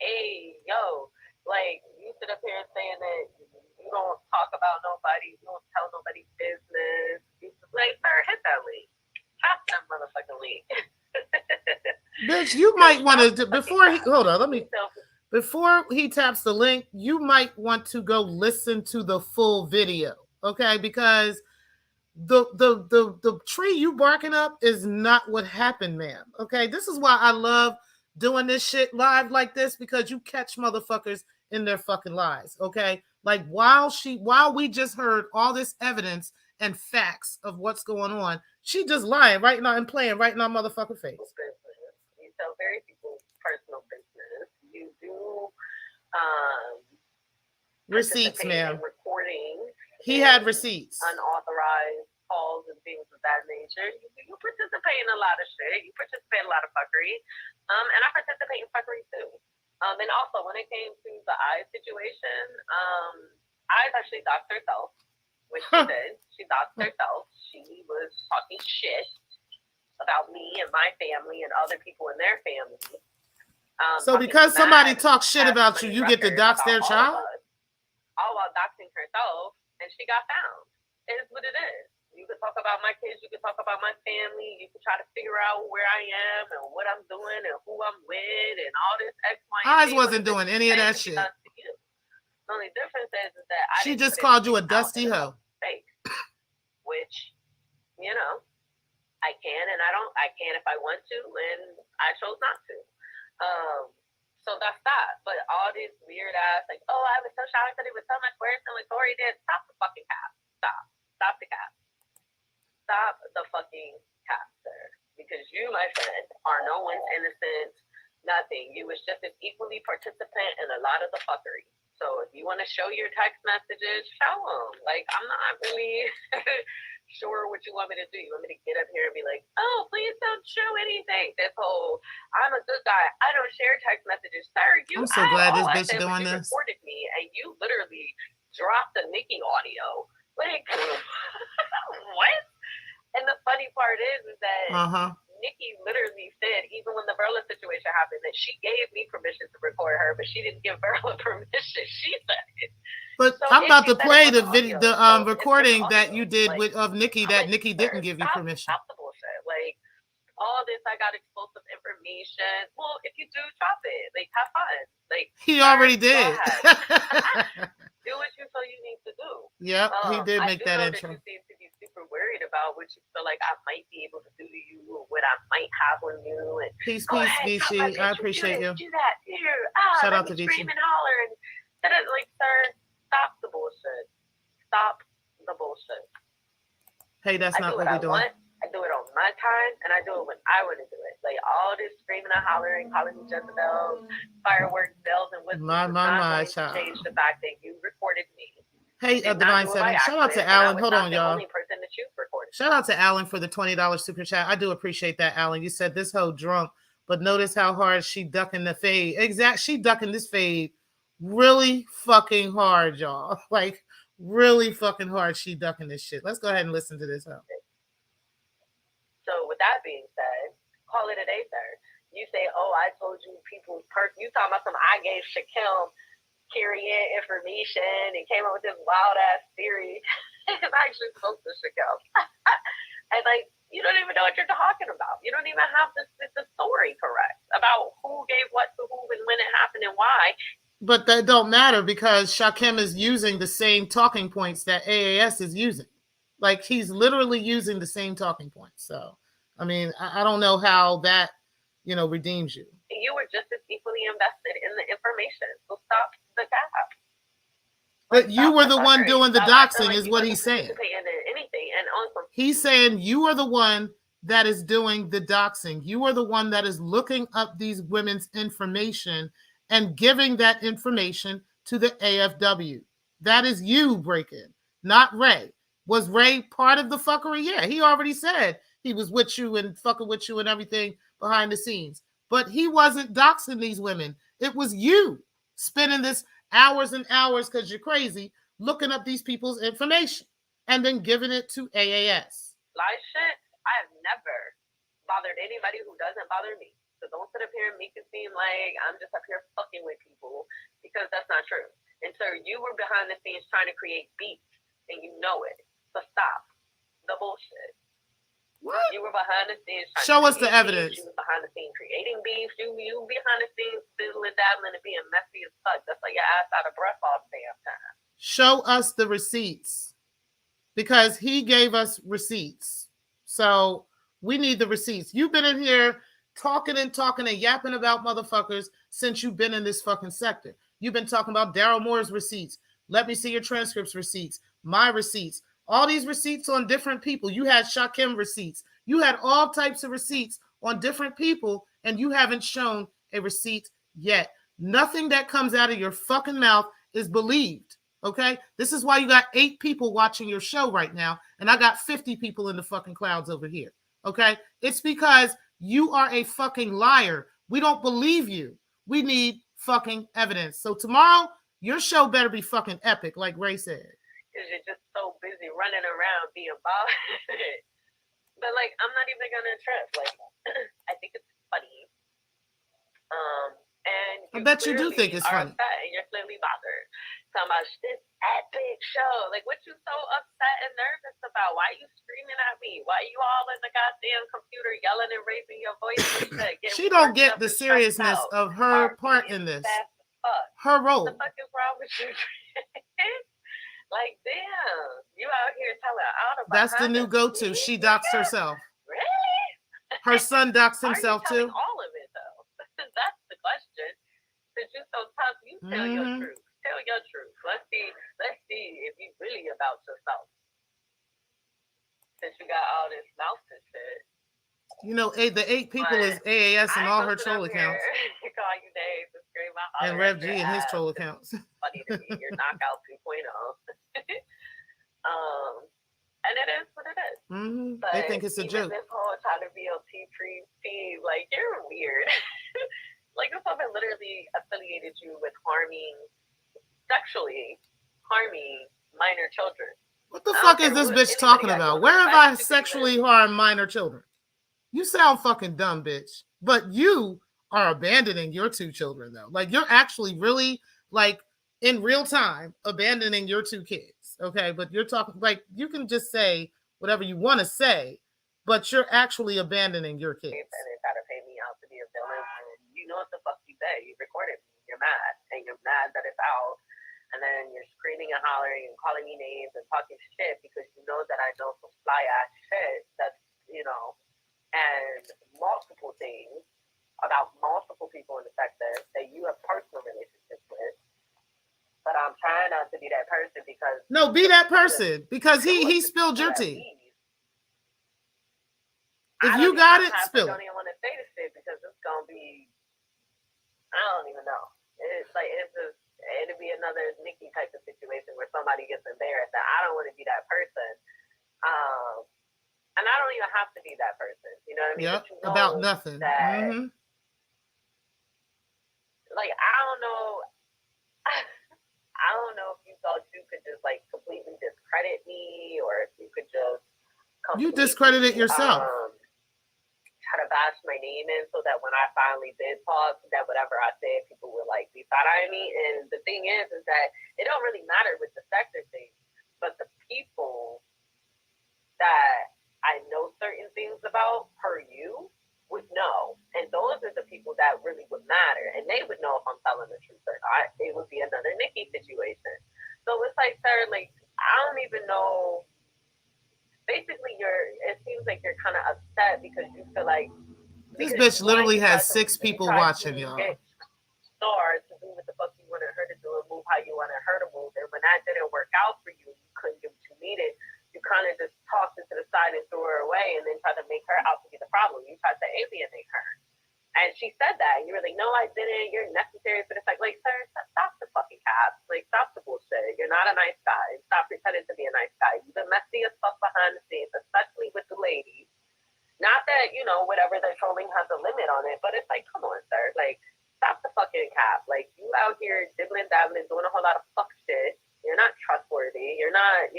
hey, yo, like, you sit up here saying that you don't talk about nobody, you don't tell nobody's business. Like, sir, hit that link. Tap that motherfucking link. Bitch, you might want to before he taps the link, you might want to go listen to the full video, okay? Because the tree you barking up is not what happened, ma'am. Okay, this is why I love doing this shit live like this, because you catch motherfuckers in their fucking lies. Okay, like while we just heard all this evidence and facts of what's going on, she just lying right now and playing right in our motherfucking face. You tell very people's personal business. You do receipts, ma'am. Recording. He had receipts. Unauthorized calls and things of that nature. You participate in a lot of shit. You participate in a lot of fuckery. And I participate in fuckery too. And also when it came to the eyes situation, Eyes actually doxed herself, which she did. She doxed herself. She was talking shit about me and my family and other people in their family. So because somebody talks shit about you, you get to dox their child? All while doxing herself, and she got found. It is what it is. You can talk about my kids, you can talk about my family, you can try to figure out where I am and what I'm doing and who I'm with and all this X, Y, and Z. Eyes wasn't doing any of that shit. The only difference is that she just called you a dusty hoe. Fake, which, you know, I can and I can if I want to, and I chose not to. So that's that. But all this weird ass, like, oh, I was so shocked that it was so much worse than what Tori did. Stop the fucking cap. Stop the cap. Stop the fucking cap, sir. Because you, my friend, are no one's innocent. Nothing. You was just as equally participant in a lot of the fuckery. So if you want to show your text messages, show them. Like, I'm not really sure what you want me to do. You want me to get up here and be like, oh, please don't show anything. This whole, I'm a good guy, I don't share text messages. Sir, I'm so glad this bitch doing this. You reported me and you literally dropped the Nikki audio. Like, what? And the funny part is that Nikki literally said, even when the Verla situation happened, that she gave me permission to record her, but she didn't give Verla permission. She said it. But So I'm about to it play the audio, video, the so recording audio. that you did Like, of Nikki I'm that like, Nikki didn't give you permission. Stop the bullshit. Like, all this, I got explosive information. Well, if you do, drop it. Like, have fun. Like, he already did. Do what you feel you need to do. Yep, he did make that intro. That you seem to be super worried about what you feel like I might be able to do to you, or what I might have on you. And peace, Vici. I appreciate you. Do that. Here. Shout out to Vici. Scream and holler. And like, sir, stop the bullshit. Stop the bullshit. Hey, that's not what we're doing. I do it on my time, and I do it when I want to do it. Like, all this screaming and hollering, calling me Jezebels, fireworks, bells, and whistles my child. Change the fact that you recorded me. Hey, Divine Seven. Shout out to Alan. Hold on, y'all. The only person that you recorded. Shout out to Alan for the $20 super chat. I do appreciate that, Alan. You said this hoe drunk, but notice how hard she ducking the fade. She ducking this fade really fucking hard, y'all. Like, really fucking hard. She ducking this shit. Let's go ahead and listen to this hoe. So with that being said, call it a day, sir. You say, oh, I told you people's you talking about some, I gave Shaquille Carrie Anne information and came up with this wild ass theory. And I actually spoke to Shaquille. And like, you don't even know what you're talking about. You don't even have the story correct about who gave what to who and when it happened and why. But that don't matter because Shaquem is using the same talking points that AAS is using. Like, he's literally using the same talking points. So, I mean, I don't know how that, redeems you. You were just as equally invested in the information. So stop the cap. But you were the one doing the doxing, is what he's saying. He's saying you are the one that is doing the doxing. You are the one that is looking up these women's information and giving that information to the AFW. That is you, Breakin', not Ray. Was Ray part of the fuckery? Yeah, he already said he was with you and fucking with you and everything behind the scenes. But he wasn't doxing these women. It was you spending this hours and hours because you're crazy looking up these people's information and then giving it to AAS. Lie shit, I have never bothered anybody who doesn't bother me. So don't sit up here and make it seem like I'm just up here fucking with people, because that's not true. And so you were behind the scenes trying to create beef, and you know it. So stop the bullshit. What? You were behind the scenes. Show us the evidence. You were behind the scenes creating beef. You behind the scenes fiddling, dabbling, and being messy as fuck. That's like your ass out of breath all the damn time. Show us the receipts, because he gave us receipts. So we need the receipts. You've been in here talking and yapping about motherfuckers since you've been in this fucking sector. You've been talking about Daryl Moore's receipts. Let me see your transcripts receipts. My receipts. All these receipts on different people. You had Shaquem receipts. You had all types of receipts on different people, and you haven't shown a receipt yet. Nothing that comes out of your fucking mouth is believed, okay? This is why you got 8 people watching your show right now, and I got 50 people in the fucking clouds over here, okay? It's because you are a fucking liar. We don't believe you. We need fucking evidence. So tomorrow, your show better be fucking epic, like Ray said. Because you're just so busy running around being bothered. But, like, I'm not even going to trip. Like, I think it's funny. And I bet you do think it's funny. Upset and you're clearly bothered. Talking about this epic show. Like, what you so upset and nervous about? Why are you screaming at me? Why are you all in the goddamn computer yelling and raising your voice? She don't get the seriousness of her part in this. Her role. What the fuck is wrong with you? Like, damn, you out here telling all about. That's the new go-to. She doxed herself. Really? Her son doxed himself too. All of it though. That's the question. Since you're so tough, you tell your truth. Tell your truth. Let's see if you really about yourself. Since you got all this mouth and shit. You know, the 8 people is AAS and all her troll accounts. Call you names and scream out. And Rev G and his troll accounts. Funny to me, your knockout 2.0. And it is what it is. Mm-hmm. They think it's a joke. This whole trying to be a T3P, like, you're weird. Like, this woman literally affiliated you with sexually harming minor children. What the fuck is this bitch talking about? Where have I sexually harmed minor children? You sound fucking dumb, bitch. But you are abandoning your two children, though. Like, you're actually really, like, in real time, abandoning your two kids. Okay. But you're talking, like, you can just say whatever you want to say, but you're actually abandoning your kids. And they try to pay me out to be a villain. And you know what the fuck you say. You recorded me. You're mad. And you're mad that it's out. And then you're screaming and hollering and calling me names and talking shit because you know that I know some fly ass shit that's, and multiple things about multiple people in the sector that you have personal relationships with. But I'm trying not to be that person because... No, be that person because he spilled your tea. If you got it, spill it. I don't even want to say this shit because it's going to be... I don't even know. It'll be another Nikki type of situation where somebody gets embarrassed. And I don't want to be that person. And I don't even have to be that person. You know what I mean? Yep, about nothing. That, like, I don't know. I don't know if you thought you could just, like, completely discredit me or if you could just... You discredited yourself. Try to bash my name in so that when I finally did talk, that whatever I said, people would like be side-eyeing me. And the thing is that it don't really matter with the sector thing, but the people that I know certain things about per you would know, and those are the people that really would matter, and they would know if I'm telling the truth or not. It would be another Nikki situation. So it's like, sir, like I don't even know. Basically, it seems like you're kind of upset because you feel like this bitch literally has 6 people watching, y'all. Stars to do what the fuck you wanted her to do and move how you wanted her to move. And when that didn't work out for you, you couldn't get what you needed. You kind of just tossed it to the side and threw her away, and then tried to make her out to be the problem. You tried to alienate her, and she said that. And you were like, "No, I didn't. You're necessary for this." Like, sir, stop the fucking cap. Like, stop the bullshit. You're not a nice guy. Stop pretending to be a nice guy. You've been messy as fuck behind the scenes, especially with the ladies. Not that, whatever they're trolling has a limit on it, but it's like, come on, sir. Like, stop the fucking cap. Like, you out here dibbling, dabbling, doing a whole lot of fuck shit. You're not trustworthy. You're not,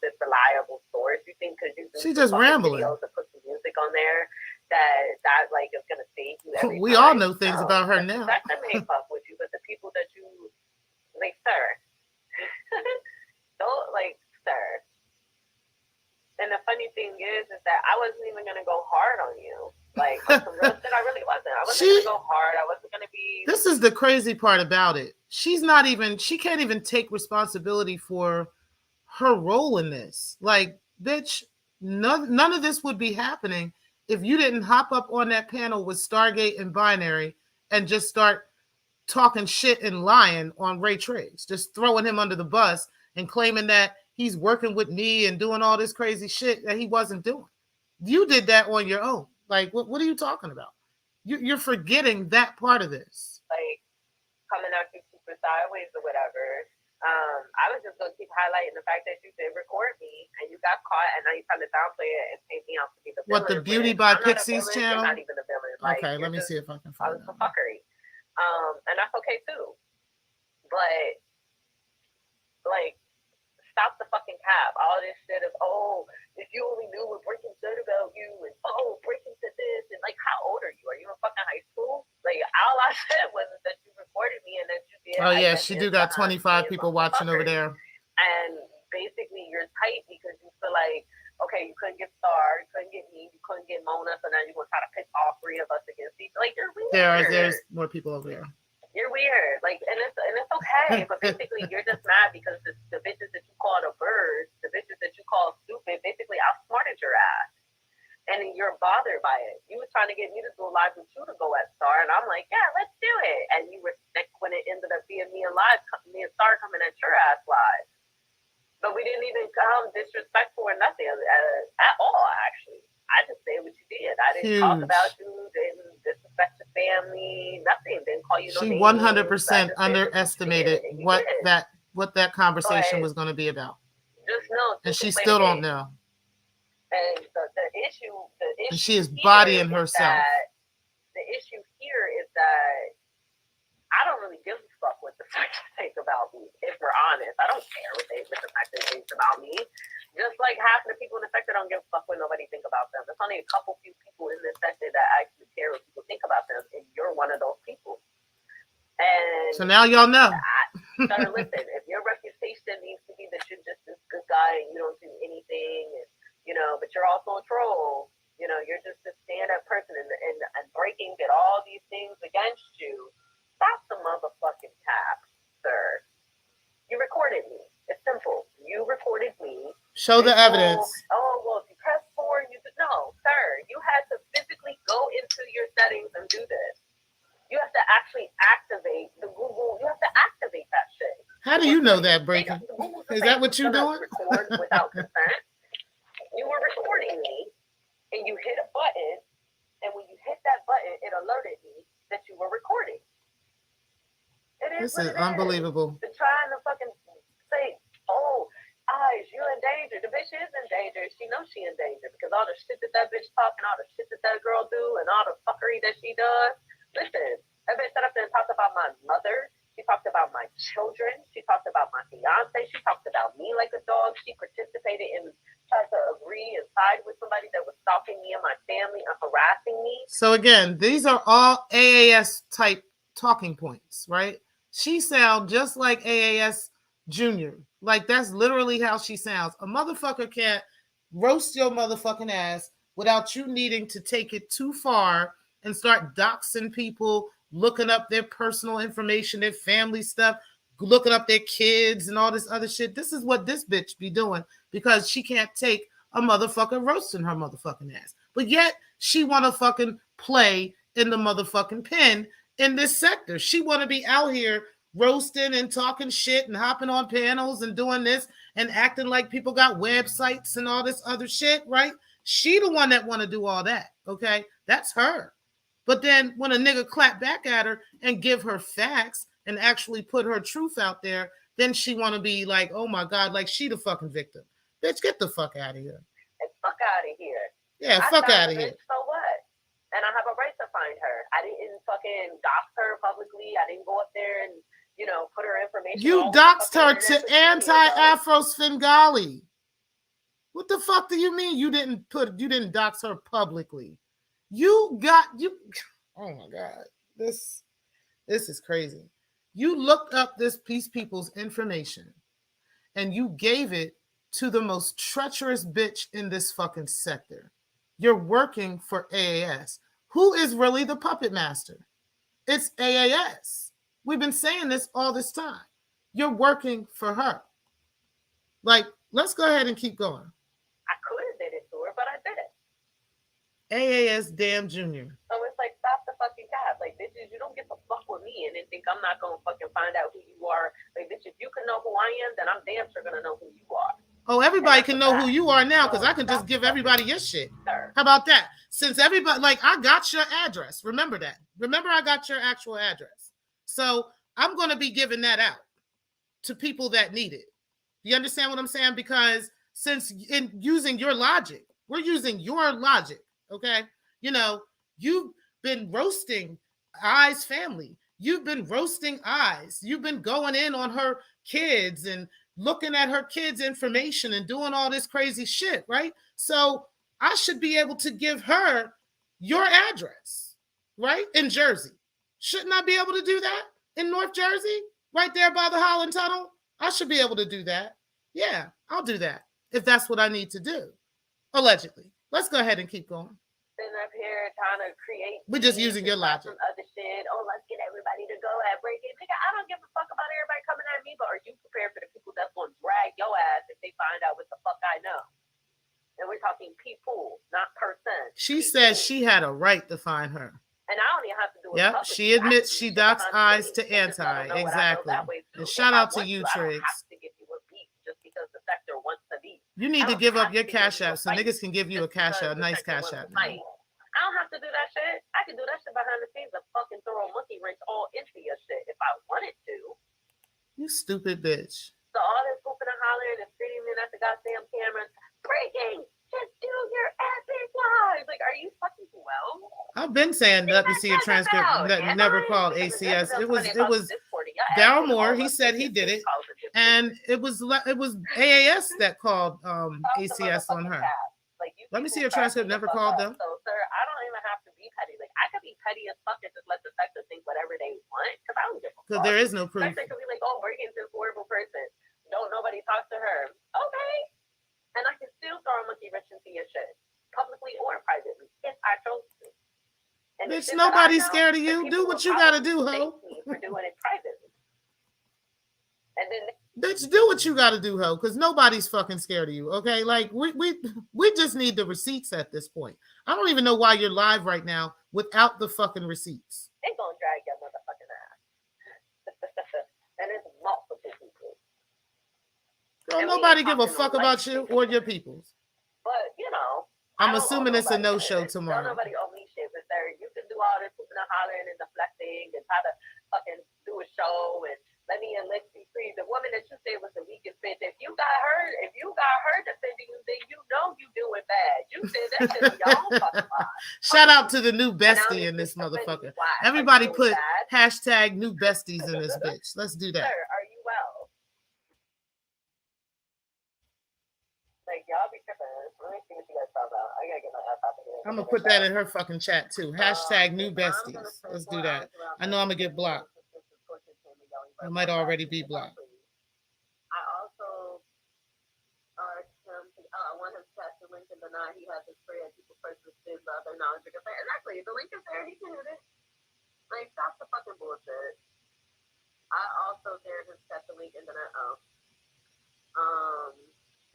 this reliable source. You think because you she's just rambling. Videos and put some music on there that like is gonna save you every we time. all know things about her now. That may fuck with you, but the people that you like, sir, don't like, sir. And the funny thing is that I wasn't even gonna go hard on you. Like, on some real shit, I really wasn't. I wasn't gonna go hard. I wasn't gonna be. This is the crazy part about it. She can't even take responsibility for her role in this. Like, bitch, none of this would be happening if you didn't hop up on that panel with Stargate and Binary and just start talking shit and lying on Ray Triggs, just throwing him under the bus and claiming that he's working with me and doing all this crazy shit that he wasn't doing. You did that on your own. Like, what are you talking about? You're forgetting that part of this. Like, coming out you super sideways or whatever. I was just gonna keep highlighting the fact that you did record me and you got caught, and now you're trying to downplay it and paint me out to be the villain. What, the Beauty by Pixies channel? You're not even a villain. Like, okay, let me see if I can find some fuckery. And that's okay too. But like, stop the fucking cap. All this shit is, if you only knew what Breaking said about you, and Breaking said this, and like, how old are you? Are you in fucking high school? Like, all I said was that you recorded me and that you did. Oh yeah, she do got 25 people watching over there. And basically, you're tight because you feel like, okay, you couldn't get Star, you couldn't get me, you couldn't get Mona, so now you're gonna try to pick all 3 of us against each. Like, you're weird. There's more people over there. You're weird, like, and it's okay, but basically you're just mad because the bitches that you called a bird, the bitches that you called stupid, basically outsmarted your ass, and you're bothered by it. You was trying to get me to do a live with you to go at Star, and I'm like, yeah, let's do it, and you were sick when it ended up being me and Star coming at your ass live, but we didn't even come disrespectful or nothing at all, actually. I just said what you did. I didn't talk about you, didn't disrespect your family, nothing. Didn't call you no names. She 100% underestimated what that conversation was going to be about. Just know. And she still don't know. And the issue and she is bodying herself. The issue here is that I don't really give a fuck what the fuck they think about me, if we're honest. I don't care what the fact they think about me. Just like half the people in the sector don't give a fuck what nobody think about them. There's only a few people in this sector that actually care what people think about them, and you're one of those people. And so now y'all know. Sir, listen, if your reputation needs to be that you're just this good guy and you don't do anything, and but you're also a troll, you're just a stand-up person and breaking at all these things against you, stop the motherfucking tap, sir. You recorded me. It's simple. You recorded me. Show the evidence. Oh, well, if you press 4, no, sir. You had to physically go into your settings and do this. You have to actually activate the Google. You have to activate that shit. How do you know that, Breaking? Is that what you're doing? Record without consent. You were recording me, and you hit a button, and when you hit that button, it alerted me that you were recording. This is unbelievable. They're trying to fucking say, oh, Eyes, you're in danger. The bitch is in danger. She knows she in danger because all the shit that bitch talking, all the shit that girl do, and all the fuckery that she does. Listen, that bitch sat up there and talked about my mother. She talked about my children. She talked about my fiance. She talked about me like a dog. She participated in trying to agree and side with somebody that was stalking me and my family and harassing me. So again, these are all AAS type talking points, right? She sounds just like AAS Junior. Like that's literally how she sounds. A motherfucker can't roast your motherfucking ass without you needing to take it too far and start doxing people, looking up their personal information, their family stuff, looking up their kids and all this other shit. This is what this bitch be doing because she can't take a motherfucker roasting her motherfucking ass. But yet she want to fucking play in the motherfucking pen in this sector. She want to be out here roasting and talking shit and hopping on panels and doing this and acting like people got websites and all this other shit, right? She the one that want to do all that, okay? That's her. But then when a nigga clap back at her and give her facts and actually put her truth out there, then she want to be like, oh my God, like she the fucking victim. Bitch, get the fuck out of here. Fuck out of here. Yeah, fuck out of here. So what? And I have a right to find her. I didn't fucking dox her publicly. I didn't go up there and put her information. You doxed her to anti-Afro Svengali. What the fuck do you mean you didn't dox her publicly? Oh my God. This is crazy. You looked up this people's information and you gave it to the most treacherous bitch in this fucking sector. You're working for AAS. Who is really the puppet master? It's AAS. We've been saying this all this time. You're working for her. Like, let's go ahead and keep going. I could have did it to her, but I didn't. AAS damn Junior. So it's like, stop the fucking cap. Like, bitches, you don't get to fuck with me and then think I'm not going to fucking find out who you are. Like, bitch, if you can know who I am, then I'm damn sure going to know who you are. Oh, everybody can know who you are now because I can just give everybody your shit. Sir. How about that? Since everybody, like, I got your address. Remember that. Remember I got your actual address. So I'm going to be giving that out to people that need it. You understand what I'm saying? Because since in using your logic, we're using your logic, okay? You've been roasting I's family. You've been roasting Eyes. You've been going in on her kids and looking at her kids' information and doing all this crazy shit, right? So I should be able to give her your address, right? In Jersey. Shouldn't I be able to do that in North Jersey? Right there by the Holland Tunnel? I should be able to do that. Yeah, I'll do that if that's what I need to do. Allegedly. Let's go ahead and keep going. Sitting up here trying to create. We're just using your logic. Some other shit. Oh, let's get everybody to go at break it. Nigga, I don't give a fuck about everybody coming at me, but are you prepared for the people that's going to drag your ass if they find out what the fuck I know? And we're talking people, not person. She said she had a right to find her. And I don't even have to do it. Yep, she admits she docs Eyes to anti. Exactly. And shout out to you, Triggs. You need to give up your cash app so niggas can give you a cash app, nice cash app. I don't have to do that shit. I can do that shit behind the scenes and fucking throw a monkey wrench all into your shit if I wanted to. You stupid bitch. So all this whooping and hollering and screaming at the goddamn cameras, breaking, just do your epic live. Like, are you fucking well? I've been saying that to see a transcript that never called ACS. It was Daryl Moore. He said he did it. And it was AAS that called ACS on her. Like, let me see your transcript. Never called them. So, sir, I don't even have to be petty. Like, I could be petty as fuck and just let the Secktah think whatever they want, because I don't give a fuck. Because there is no proof. Secktah could be like, oh, Morgan's this horrible person. Don't nobody talk to her. Okay. And I can still throw a monkey wrench into your shit, publicly or privately, if I chose to. And bitch, nobody's scared of you. Do what you gotta do, ho. For doing it privately. And then bitch, do what you gotta do, ho, because nobody's fucking scared of you. Okay, like we just need the receipts at this point. I don't even know why you're live right now without the fucking receipts. They gonna drag your motherfucking ass. And it's multiple people. Girl, nobody give a fuck about you or your peoples. But you know, I'm assuming it's a no-show tomorrow. Don't nobody owe me shit, but sir, you can do all this hooping and hollering and deflecting and try to fucking do a show and let me enlist be free. The woman that you said was the weakest bitch. If you got her defending you, then you know you doing bad. You said that shit on your own fucking life. Shout out to the new bestie in this motherfucker. Everybody put hashtag new besties in this bitch. Let's do that. Sir, are you well? Like, y'all be tripping. Let me see what you guys talk about. I gotta get my ass out of here. I'm gonna put that in her fucking chat too. Hashtag new besties. Let's do that. I know I'm gonna get blocked. I might already be blocked. I also want him to pass the link and deny he has to spray at people first with his other knowledge. Exactly, the link is there. He can hit it. Like, stop the fucking bullshit. I also dared him to pass the link and deny.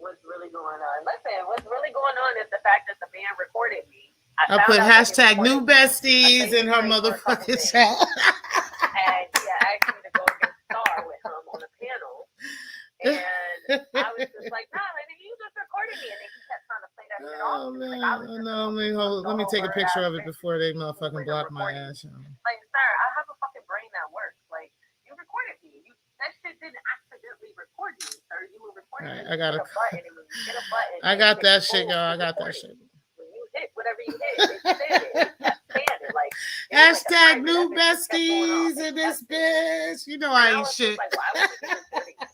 What's really going on? Listen, what's really going on is the fact that the man recorded me. I put hashtag new besties in her motherfucking chat. And he asked me to go against Star with him on the panel. And I was just like, nah, nigga, you just recorded me. And then he kept trying to play that shit off. Oh, man. Like, let me take a picture of it before they motherfucking block my ass. Like, sir, I have a fucking brain that works. Like, you recorded me. That shit didn't accidentally record me, sir. You were recording me. I got that shit, y'all. I got that shit. When you hit whatever you hit, it said it. It kept saying it. Like, hashtag new besties in this bitch. You know I ain't shit. Like, why was it recording me?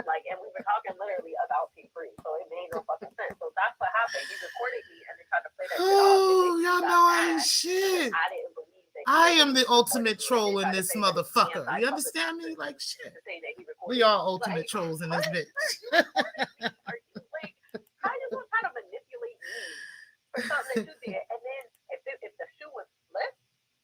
Like, and we were talking literally about P3, so it made no fucking sense. So that's what happened. He recorded me and they tried to play that shit off. Oh, y'all know I ain't shit. I didn't believe. I am the ultimate troll in this motherfucker. You understand me? Like shit. We are ultimate trolls in this bitch. How you gonna try to manipulate me for something that you did? And then if the shoe was split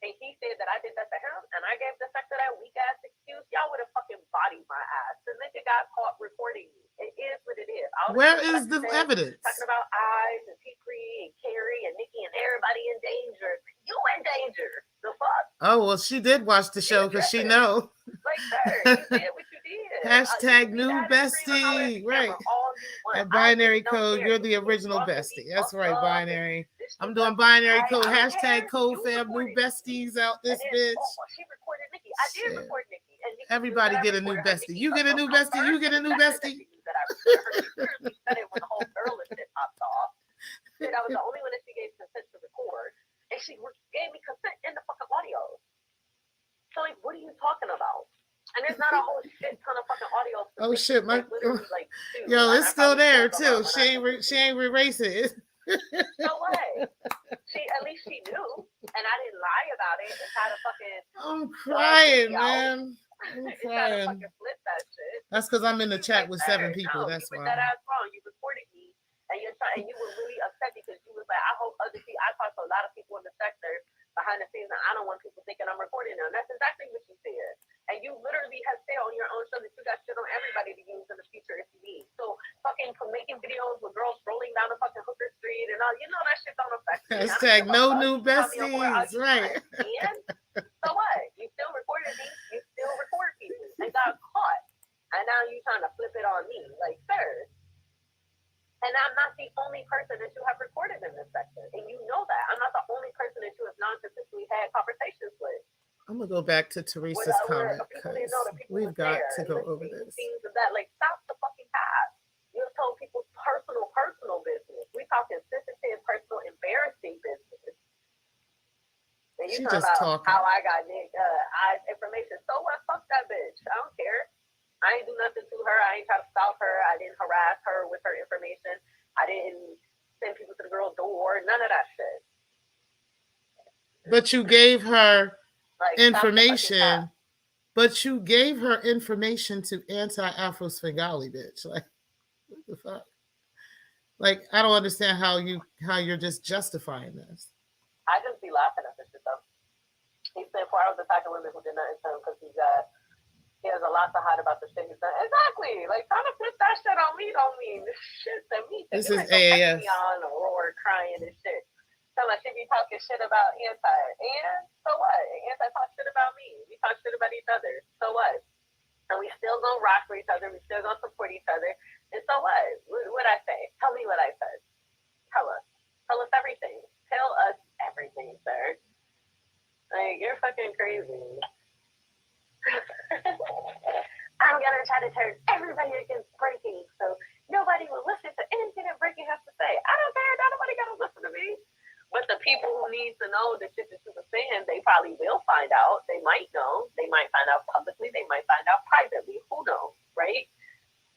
and he said that I did that to him and I gave the Secktah that weak ass excuse, y'all would have fucking bodied my ass. The nigga got caught recording me. It is what it is. Where is the evidence? Talking about Eyes and P3 and Carrie and Nikki and everybody in danger. You in danger. The fuck? Oh, well, she did watch the show because she know. Like, sir, you did what you did. Hashtag new bestie. Right. At Binary Code, you're the original bestie. That's right, Binary. I'm doing Binary Code. Hashtag Code Fam, new besties out this bitch. She recorded Nikki. I did record Nikki. Everybody get a new bestie. You get a new bestie. You get a new bestie. That it when the whole girl shit popped off. And I was the only one that she gave consent to record. And she gave me consent in the fucking audio. So, like, what are you talking about? And there's not a whole shit ton of fucking audio. Oh shit, my yo, it's still there too. She ain't erased it. No way. At least she knew, and I didn't lie about it and try to fucking. I'm crying, man. I'm crying. That's because I'm in the chat with 7 people. That's why. That ass wrong. You recorded me, and you were really upset because you was like, I hope other people. I talked to a lot of people in the sector behind the scenes, and I don't want people thinking I'm recording them. That's exactly what you said. And you literally have said on your own show that you got shit on everybody to use in the future if you need. So fucking making videos with girls rolling down the fucking Hooker Street and all, you know that shit don't affect me. Hashtag no new besties, right? And so what? You still recorded me. You still record people and got caught. And now you trying to flip it on me. Like, sir. And I'm not the only person that you have recorded in this sector. And you know that. I'm not the only person that you have non-consistently had conversations with. I'm going to go back to Teresa's comment because we've got to go over this. Things of that. Like, stop the fucking cap. You have told people personal business. We talking sensitive, personal, embarrassing business. And you she talking just about talking. how I got information. So what? Fuck that bitch. I don't care. I ain't do nothing to her. I ain't try to stalk her. I didn't harass her with her information. I didn't send people to the girl's door. None of that shit. But you gave her like, information. But you gave her information to anti-Afro Svengali, bitch. Like, what the fuck? Like, I don't understand how you're just justifying this. I just be laughing at this shit though. He spent 4 hours attacking women who did not intend because he has a lot to hide about the shit he's done. Exactly. Like, trying to put that shit on me don't mean shit to me. This is AAS. On or crying and shit. Tell her she be talking shit about anti. And so what? Anti talk shit about me. We talk shit about each other. So what? And we still gonna rock for each other. We still gonna support each other. And so what? What I say? Tell me what I said. Tell us. Tell us everything. Tell us everything, sir. Like, you're fucking crazy. I'm gonna try to turn everybody against breaking, so nobody will listen to anything that breaking has to say. I don't care. Nobody gotta listen to me. But the people who need to know the shit that you were saying, they probably will find out. They might know. They might find out publicly. They might find out privately. Who knows, right?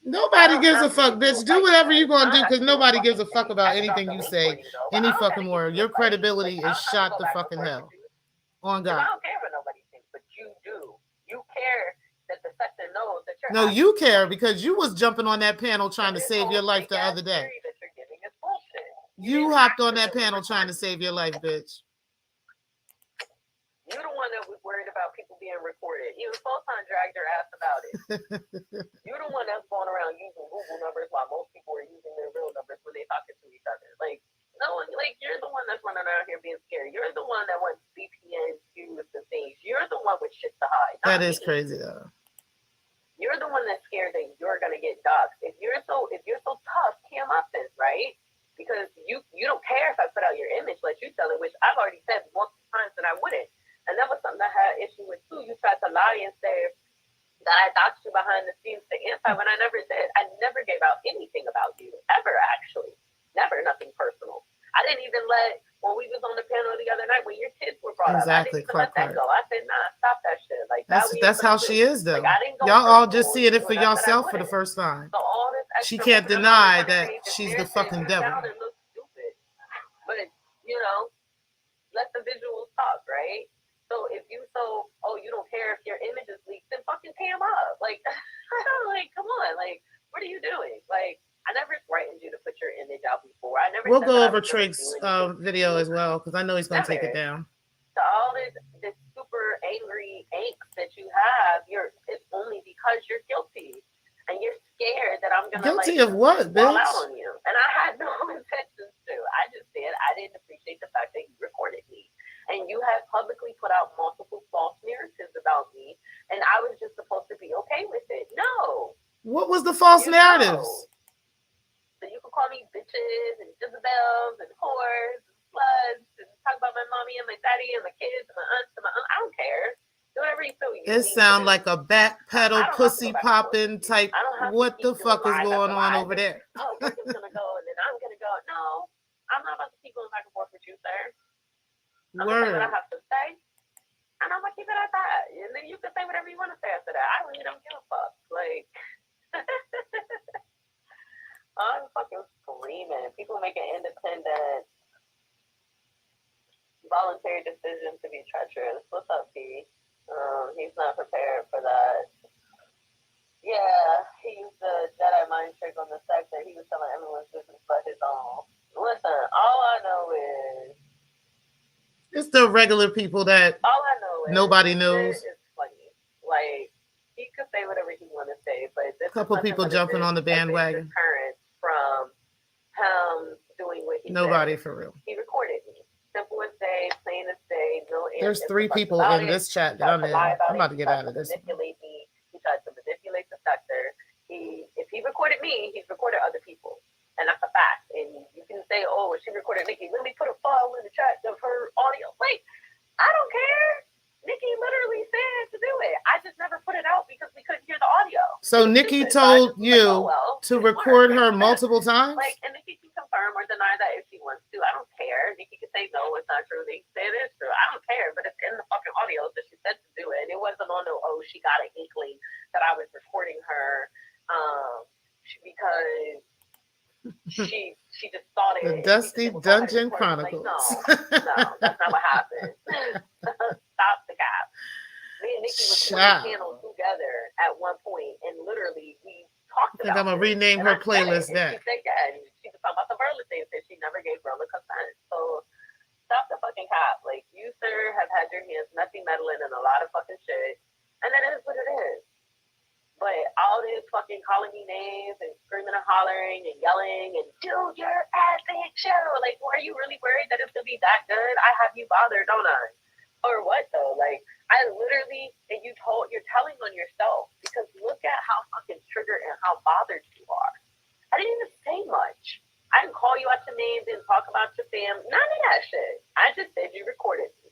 Nobody gives a fuck, bitch. Do whatever you're gonna do, because nobody gives a fuck about anything you say, any fucking word. Your credibility is shot to fucking hell. On God. I don't care what nobody thinks, but you do. You care that the sector knows that you're. No, you care because you was jumping on that panel trying to save your life the other day. You hopped on that panel trying to save your life, bitch. You're the one that was worried about people being recorded. Even Sultan dragged your ass about it. You're the one that's going around using Google numbers while most people are using their real numbers when they're talking to each other. Like, no one, like, you're the one that's running around here being scared. You're the one that wants VPNs used and things. You're the one with shit to hide. That is crazy, though. You're the one that's scared that you're gonna get doxxed. If you're so tough, cam up this, right? Because you don't care if I put out your image, like you tell it, which I've already said multiple times that I wouldn't. And that was something I had issue with too. You tried to lie and say that I doxed you behind the scenes to anti when I never did. I never gave out anything about you, ever, actually. Never, nothing personal. I didn't even when we was on the panel the other night when your kids were brought up, I didn't even let that go. I said, nah, stop that shit. Like, that's how she is, though. Like, y'all all just seeing it for yourself for the first time. So she can't deny that she's the fucking devil. It looks stupid. But, you know, let the visuals talk, right? So if you you don't care if your image is leaked, then fucking pay them up. Like, like, come on, like, what are you doing? Like, I never threatened you to put your image out before. I never. We'll go over Triggs' video as well because I know he's gonna take it down. So all this super angry angst that you have, it's only because you're guilty and you're scared that I'm gonna guilty of what, bitch? Out on you. And I had no intentions to. I just said I didn't appreciate the fact that you recorded me. And you have publicly put out multiple false narratives about me, and I was just supposed to be okay with it. No. What was the false narratives? Know. So you can call me bitches and Jezebels and whores and sluts and talk about my mommy and my daddy and my kids and my aunts and my uncle. I don't care. Do whatever you feel. It sounds like a backpedal, pussy popping type. What the fuck is going on over there? Oh, Brooklyn's gonna go and then I'm gonna go. No, I'm not about to keep going back and forth with you, sir. I'm gonna say what I have to say, and I'm gonna keep it at that. And then you can say whatever you want to say after that. I really don't give a fuck. Like, I'm fucking screaming. People make an independent, voluntary decision to be treacherous. What's up, P? He's not prepared for that. Yeah, he used the Jedi mind trick on the sector. He was telling everyone's business but his own. Listen, all I know is. It's the regular people that all I know is nobody knows. It's funny. Like, he could say whatever he want to say, but a couple people jumping on the bandwagon. Current from him doing what he nobody said. For real. He recorded me. Simple as day, plain as day. No. There's 3 people in this chat that I'm in. I'm about to get out of this. Manipulate me. He tried to manipulate the sector. If he recorded me, he's recorded other people. And that's a fact. And you can say, oh, she recorded Nikki. Let me put a file in the chat of her audio. Like, I don't care. Nikki literally said to do it. I just never put it out because we couldn't hear the audio. So Nikki told you to record her multiple times? Like, and Nikki can confirm or deny that if she wants to. I don't care. Nikki can say, no, it's not true. They can say it is true. I don't care. But it's in the fucking audio that she said to do it. And it wasn't on no, oh, she got an inkling that I was recording her she just thought it. The Dusty Dungeon Chronicles. Like, no, that's not what happened. Stop the cap. Me and Nikki was on the panel together at one point, and literally we talked about. I think I'm gonna rename her playlist that. She said, yeah, she was talking about the Berlin thing, said she never gave Berlin consent. So stop the fucking cap. Like, you, sir, have had your hands messy meddling in a lot of fucking shit, and that is what it is. But all this fucking calling me names and screaming and hollering and yelling and dude, your ass ain't show. Like, are you really worried that it's gonna be that good? I have you bothered, don't I? Or what though? Like, I literally, and you're telling on yourself, because look at how fucking triggered and how bothered you are. I didn't even say much. I didn't call you out your name, didn't talk about your fam, none of that shit. I just said you recorded me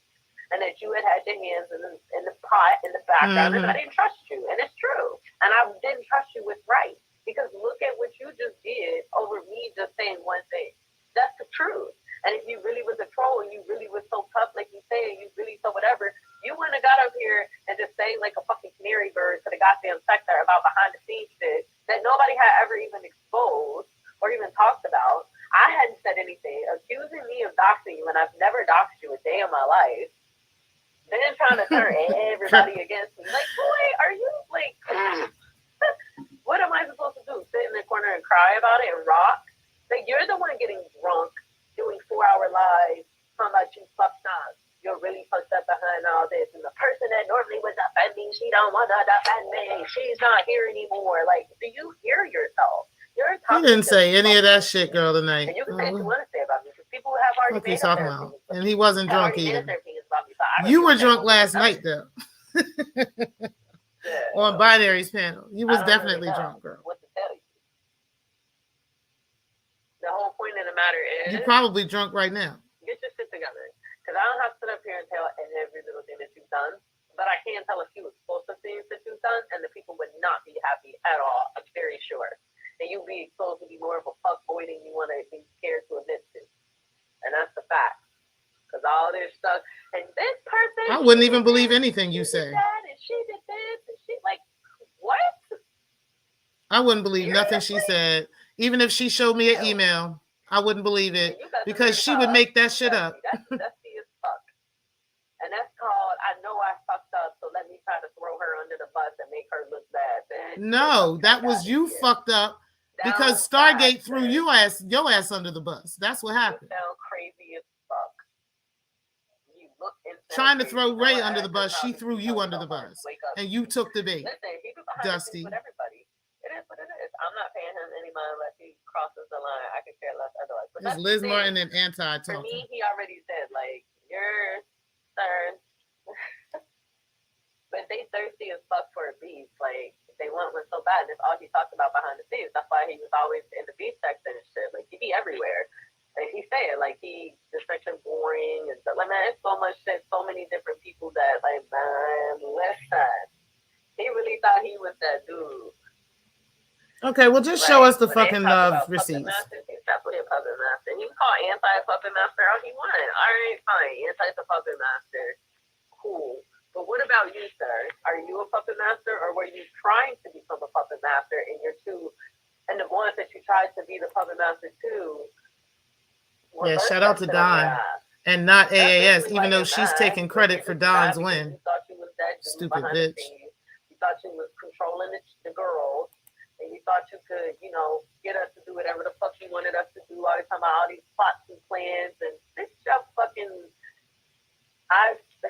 and that you had your hands in the pot in the background, and I didn't trust you, and it's true. And I didn't trust you with right, because look at what you just did over me just saying one thing. That's the truth. And if you really was a troll and you really was so tough, like you say, and you really so whatever, you wouldn't have got up here and just sang like a fucking canary bird to the goddamn Secktah about behind the scenes shit that nobody had ever even exposed or even talked about. I hadn't said anything. Accusing me of doxing you, and I've never doxed you a day in my life. Then trying to turn everybody against me. Like, boy, are you like, what am I supposed to do? Sit in the corner and cry about it and rock? Like, you're the one getting drunk, doing 4-hour lives, talking about you fucked up. You're really fucked up behind all this. And the person that normally would defend me, she don't want to defend me. She's not here anymore. Like, do you hear yourself? You didn't say any of that shit, girl, tonight. And you can say what you want to say about me, because people have already made up their opinions. And he wasn't drunk either. You were drunk last night, though. On Binary's panel. You was definitely drunk, girl. What to tell you. The whole point of the matter is, you're probably drunk right now. Get your shit together. Because I don't have to sit up here and tell every little thing that you've done. But I can tell a few explosive things that you've done, and the people would not be happy at all. I'm very sure. And you'll be exposed to be more of a fuckboy than you want to be scared to admit to. And that's the fact. Because all this stuff, and this person, I wouldn't even believe anything you say. And she did this, and she, like, what? I wouldn't believe nothing she said. Even if she showed me an email, I wouldn't believe it, because she would make that shit up. That's dusty as fuck. And that's called, I know I fucked up, so let me try to throw her under the bus and make her look bad. No, that was you fucked up, because Stargate threw your ass under the bus. That's what happened. You sound crazy as fuck. You look trying to throw Ray under the bus, she threw you under the bus, and you took the bait. Listen, he was behind Dusty. With everybody. It is what it is. I'm not paying him any mind unless he crosses the line. I could care less otherwise. But it's Liz Martin and anti-talking. For me, he already said, like, you're stern. But they thirsty as fuck for a beef. Like, they want one so bad. That's all he talked about behind the scenes. That's why he was always in the beef section and shit. Like, he be everywhere. Like, he said, like, he just section boring and stuff. Like, man, it's so much shit, so many different people that, like, man, listen. He really thought he was that dude. Okay, well, just show us the fucking receipts. He's definitely a puppet master. He can call anti-puppet master all he wanted. All right, fine. Anti-puppet master. Cool. But what about you, sir? Are you a puppet master, or were you trying to become a puppet master, and you're two, and the ones that you tried to be the puppet master to? Yeah, shout out to Don, and not AAS, even though she's taking credit for Don's win. You thought you was that stupid bitch. You thought you was controlling the girls, and you thought you could, you know, get us to do whatever the fuck you wanted us to do all the time, all these plots and plans, and this stuff fucking,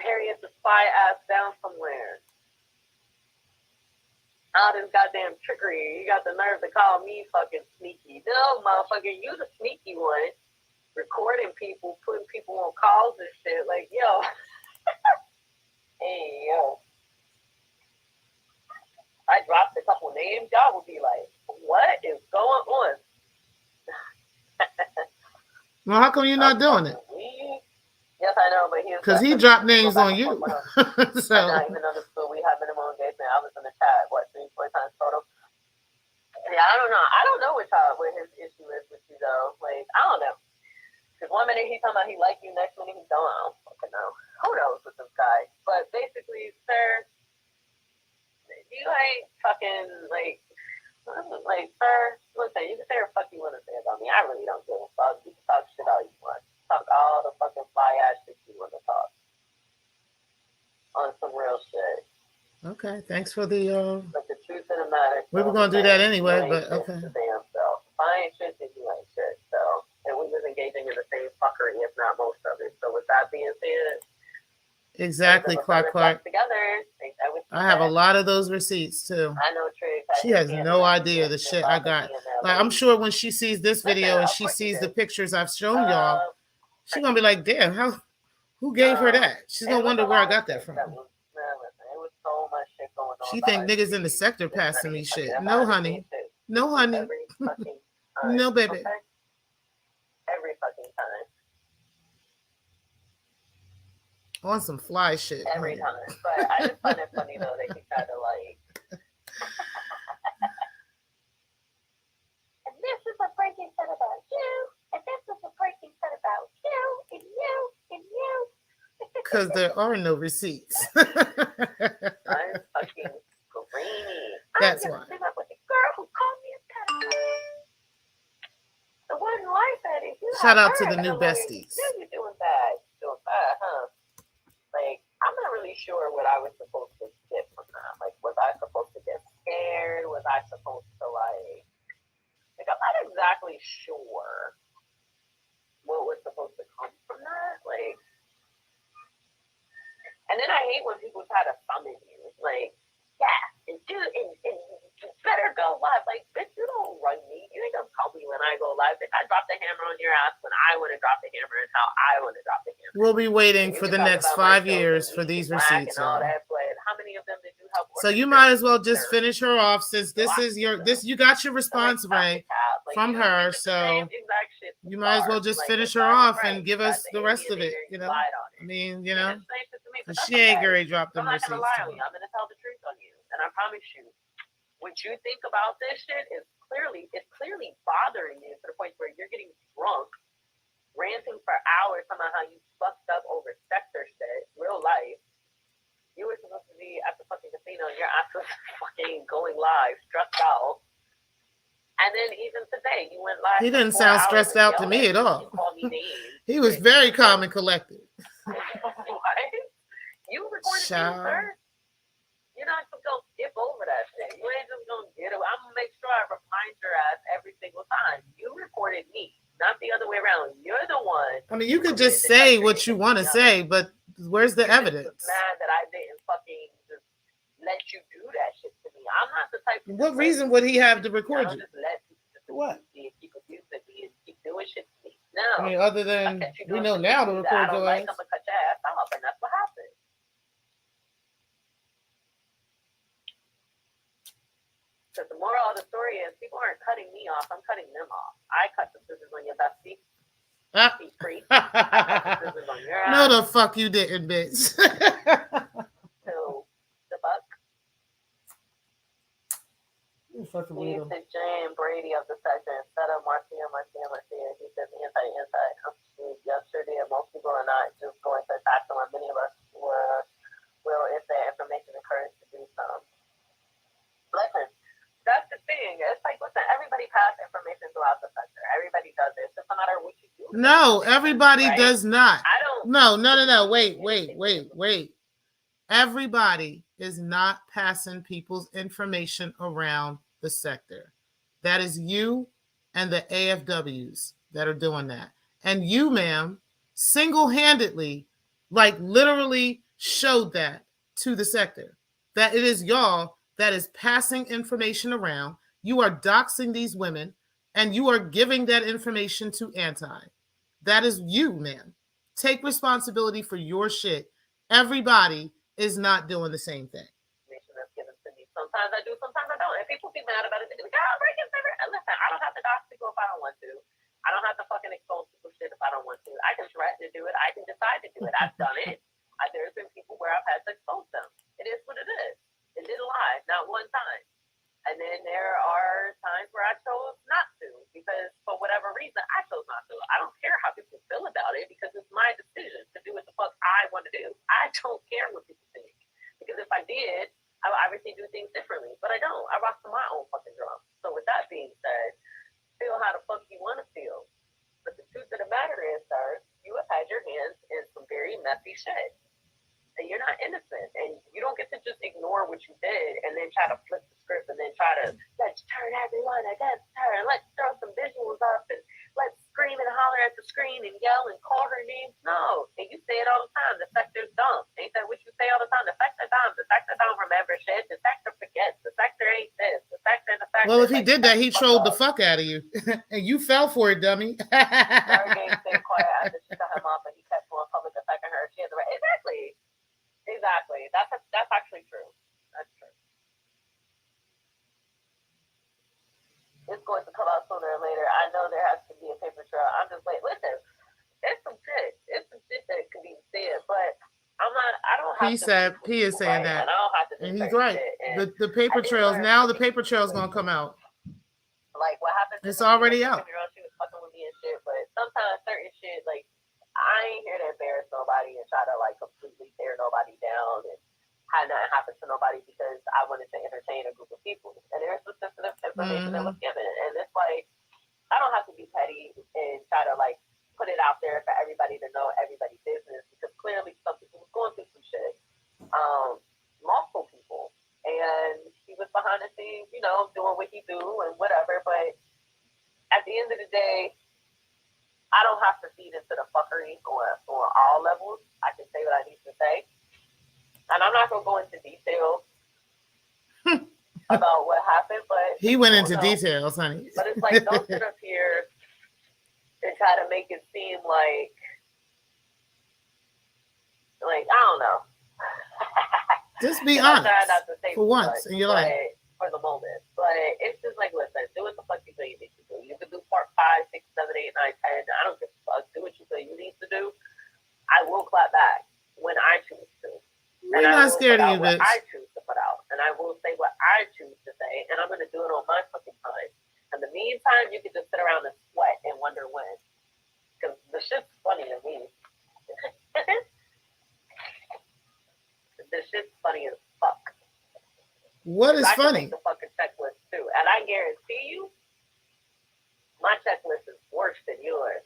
Harriet the spy ass down somewhere. All this goddamn trickery. You got the nerve to call me fucking sneaky. No, motherfucker, you the sneaky one. Recording people, putting people on calls and shit. Like, yo. Hey, yo. I dropped a couple names. Y'all would be like, what is going on? Well, how come you're not doing it? Yes, I know, but because he dropped names on you. So I not even understood. We have minimum engagement. I was in the chat, 3-4 times total. Yeah, I don't know. I don't know what his issue is with you though. Like, I don't know. Because one minute he's talking about he like you, next minute he don't. I don't fucking know. Who knows with this guy? But basically, sir, you ain't fucking like, sir, listen, you can say what the fuck you want to say about me. I shit. Okay, thanks for the. But the truth of the matter, We were gonna do that anyway, but okay. The damn self. If I ain't shit, then you ain't shit. So, and we was engaging in the same fuckery, if not most of it. So, with that being said, exactly, Clark. Together, I have a lot of those receipts too. I know Triggs. She has no idea the shit I got. Like, I'm sure when she sees this video and she sees the pictures I've shown y'all, she's gonna be like, "Damn, who gave her that?" She's gonna wonder where I got that from. So much shit going on. She think niggas in the sector passing me shit. No, honey. No, honey. No, baby. Okay? Every fucking time. On some fly shit. Every time. But I just find it funny though that he tried to like. And this is a breaking set about you. And this is a breaking set about you. And you. And you. Because there are no receipts. I'm fucking screaming. That's why. I'm up with the girl who called me a pedophile. The one life at it. Shout out to the new besties. You're doing bad. You're doing bad, huh? Like, I'm not really sure what I was supposed to get from that. Like, was I supposed to get scared? Was I supposed to, like I'm not exactly sure what was supposed to come from that. Like, and then I hate when people try to summon you. Like, yeah, and better go live. Like, bitch, you don't run me. You ain't gonna tell me when I go live. Bitch, I drop the hammer on your ass when I want to drop the hammer and how I want to drop the hammer. We'll be waiting for the next 5 years for these receipts. And all that, but how many of them did you help? So you might as well just finish her off since this is your you got your response right from her. So you might as well just finish her off and give us the rest of it. You know, I mean, you know, she ain't gonna drop the receipts. I'm gonna tell the truth on you, and I promise you, what you think about this shit is clearly bothering you to the point where you're getting drunk, ranting for hours about how you fucked up over Secktah shit, real life. You were supposed to be at the fucking casino, your ass was fucking going live, stressed out. And then even today, you went live. He didn't sound stressed out to me at all. He was very calm and collected. What? You recorded me, sir? You're not just gonna skip over that shit. You ain't just gonna get it. I'm gonna make sure I remind your ass every single time. You recorded me, not the other way around. You're the one. I mean, you could just say what you want to say, but where's the evidence? Mad that I didn't fucking just let you do that shit to me. I'm not the type. What reason would he have to record you? Just let what? Keep abusing me and keep doing shit to me. No. I mean, other than we know now to record your ass. I'm gonna cut your ass off, and that's what happened. Because the moral of the story is people aren't cutting me off, I'm cutting them off. I cut the scissors on your bestie. Be free. I cut the scissors on your ass. No, the fuck you didn't, bitch. So, the fuck? You fucking He weirdo. said Jay and Brady of the sector instead of Marcia. He said anti. Yesterday, most people are not just going to attack them. Many of us will if their information occurs to do so. Listen. That's the thing. It's like, listen, everybody passes information throughout the sector. Everybody does it. It's just no matter what you do. No, everybody does not. I don't. No. Wait. Everybody is not passing people's information around the sector. That is you and the AFWs that are doing that. And you, ma'am, single-handedly, like literally showed that to the sector. That it is y'all that is passing information around. You are doxing these women, and you are giving that information to anti. That is you, man. Take responsibility for your shit. Everybody is not doing the same thing. Sometimes I do, sometimes I don't. And people be mad about it. They be like, oh, listen, I don't have to dox people if I don't want to. I don't have to fucking expose people shit if I don't want to. I can threaten to do it. I can decide to do it. I've done it. There's been people where I've had to expose them. It is what it is. It didn't lie, not one time. And then there are times where I chose not to because for whatever reason, I chose not to. I don't care how people feel about it because it's my decision to do what the fuck I want to do. I don't care what people think because if I did, I would obviously do things differently, but I don't. I rock to my own fucking drum. So with that being said, feel how the fuck you want to feel. But the truth of the matter is, sir, you have had your hands in some very messy shit. and you're not innocent, and you don't get to just ignore what you did and then try to flip the script and then try to let's turn everyone against her and let's throw some visuals up and let's scream and holler at the screen and yell and call her names. No, and you say it all the time. The Secktah's dumb. Ain't that what you say all the time? The Secktah dumb. The Secktah don't remember shit. The Secktah forgets. The Secktah ain't this. The Secktah and the Secktah. Well, if he did that, he trolled the fuck out of you, and you fell for it, dummy. Stargate stayed quiet after she cut him off, and he kept going public attacking her. She had the right. Exactly. That's actually true. That's true. It's going to come out sooner or later. I know there has to be a paper trail. I'm just like, listen, it's some shit. It's some shit that could be said, but I don't have to. P is saying right, that. And I don't have to. And he's right. The paper trails, now the paper trail is going to come out. Like what happened? It's already out. She was fucking with me and shit, but sometimes certain shit, like, I ain't here to embarrass nobody and try to, like, completely tear nobody down and have nothing happen to nobody because I wanted to entertain a group of people. And there's some sensitive information that was given. And it's like, I don't have to be petty and try to, like, put it out there for everybody to know everybody's business because clearly some people was going through some shit. Multiple people. And he was behind the scenes, you know, doing what he do and whatever. But at the end of the day, I don't have to feed into the fuckery on all levels. I can say what I need to say. And I'm not going to go into detail about what happened, but... He went into details, honey. But it's like, don't sit up here and try to make it seem like I don't know. Just be honest for once in your life. For the moment. But it's just like, listen, do what the fuck you say you need to do. You can do part 5, 6, 7, 8, 9, 10. I don't give a fuck. Do what you say you need to do. I will clap back when I choose to. We're not scared of you, bitch. I choose to put out. And I will say what I choose to say. And I'm going to do it on my fucking time. In the meantime, you can just sit around and sweat and wonder when. Because the shit's funny to me. The shit's funny as fuck. What is funny? I can make the fucking checklist too, and I guarantee you, my checklist is worse than yours.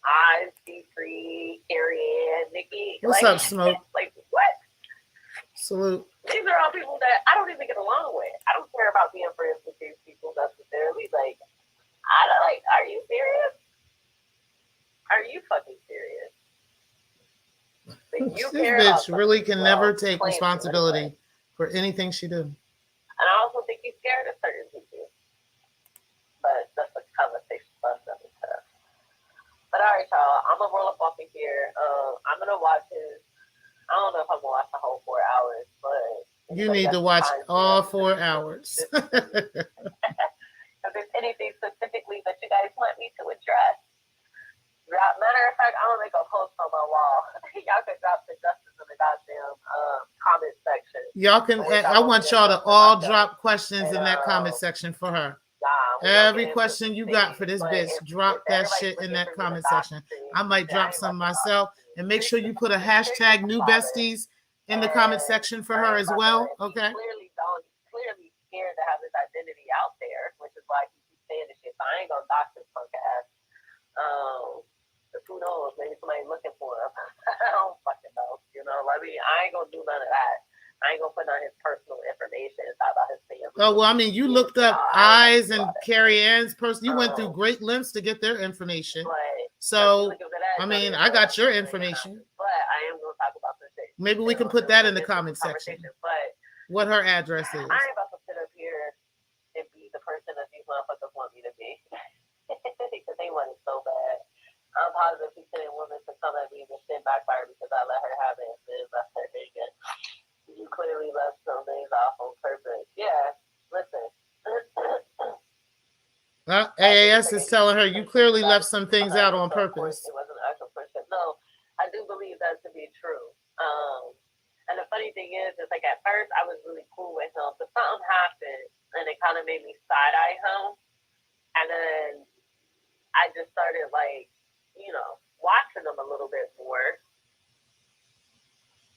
I, C3, Carrie Anne, Nikki. What's up, Smoke? Like what? Salute. These are all people that I don't even get along with. I don't care about being friends with these people necessarily. Like, I don't like. Are you serious? Are you fucking serious? Like, This bitch really can never take responsibility for anything she do. And I also think he's scared of certain people. But that's a conversation for another time. But all right, y'all. I'm going to roll up off of here. I'm going to watch his... I don't know if I'm going to watch the whole 4 hours, but... You need to watch all 4 hours. If there's anything specifically that you guys want me to address, matter of fact, I'm going to make a post on my wall. Y'all can drop suggestions in the goddamn comment section. Y'all can. I want y'all to all drop questions in that comment section for her. Every question you got for this bitch, drop that shit in that comment section. I might drop some myself, and make sure you put a hashtag new besties in the comment section for her as well. Okay. Clearly scared to have his identity out there, which is why he keeps saying this shit. So I ain't gonna dox this punk ass. Who knows? Maybe somebody looking for him. I don't fucking know. You know, I mean, I ain't gonna do none of that. I ain't gonna put on his personal information and talk about his family. Oh well, I mean, you looked up Eyes and Carrie Anne's person. You went through great lengths to get their information. So, I mean, I got your information. But I am gonna talk about this shit. Maybe we can put that in the comment section. But what her address is. I ain't about to sit up here and be the person that these motherfuckers want me to be. Because they want it so bad. I'm positive he's sending women to come at me and shit backfire because I let her have it. You clearly left some things off on purpose. Yeah, listen. AAS is telling her you clearly left some things out on purpose. It wasn't an actual person. No, I do believe that to be true. And the funny thing is like at first I was really cool with him, but something happened and it kind of made me side-eye him. And then I just started like, you know, watching them a little bit more.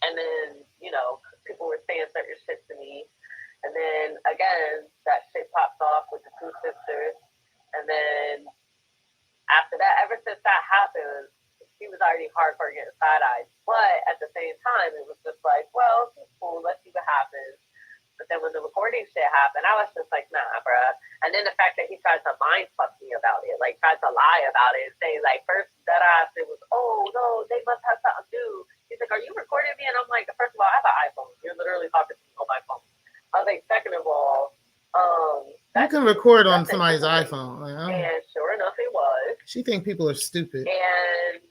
And then, you know, people were saying certain shit to me. And then, again, that shit popped off with the two sisters. And then, after that, ever since that happened, he was already hardcore getting side-eyed. But, at the same time, it was just like, happened. I was just like, nah, bruh. And then the fact that he tried to mind fuck me about it, like tried to lie about it and say, like, first that it was, oh no, they must have something to do. He's like, are you recording me? And I'm like, first of all, I have an iPhone. You're literally talking to me on my phone. I was like, second of all, you can record on somebody's iPhone. Like, and sure enough, it was. She think people are stupid. And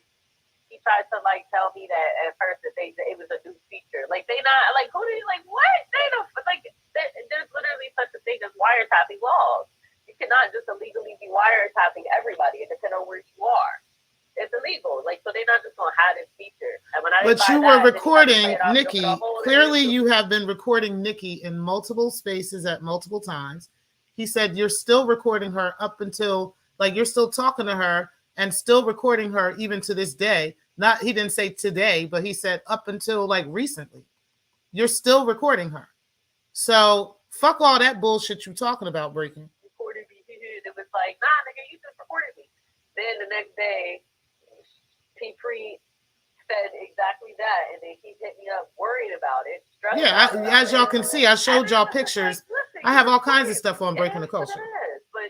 he tried to like tell me that at first that it was a new feature. Like they not like who do you like what? They don't like there's literally such a thing as wiretapping laws. You cannot just illegally be wiretapping everybody. It depends on where you are. It's illegal. Like so they're not just gonna have this feature. And when I but you were recording Nikki. Clearly you have been recording Nikki in multiple spaces at multiple times. He said you're still recording her up until like you're still talking to her and still recording her even to this day. Not he didn't say today, but he said up until like recently. You're still recording her. So fuck all that bullshit you talking about, Breaking. Recorded me. It was like, nah, nigga, you just recorded me. Then the next day, P3 said exactly that, and then he hit me up worried about it. Yeah, as y'all can see, I showed y'all pictures. Like, I have all kinds of stuff on Breaking the Culture.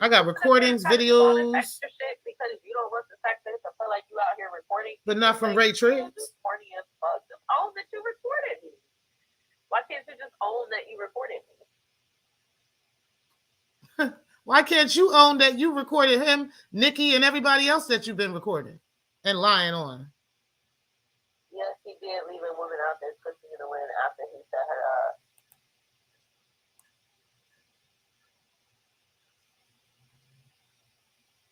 I got recordings, videos. Extra shit because you don't want the fact that I feel like you out here recording. But not from Ray Triggs. Corny as fuck. Just own that you recorded me. Why can't you just own that you recorded me? Why can't you own that you recorded him, Nikki, and everybody else that you've been recording and lying on? Yes, he did leave a woman out there pushing in the wind after he set her up.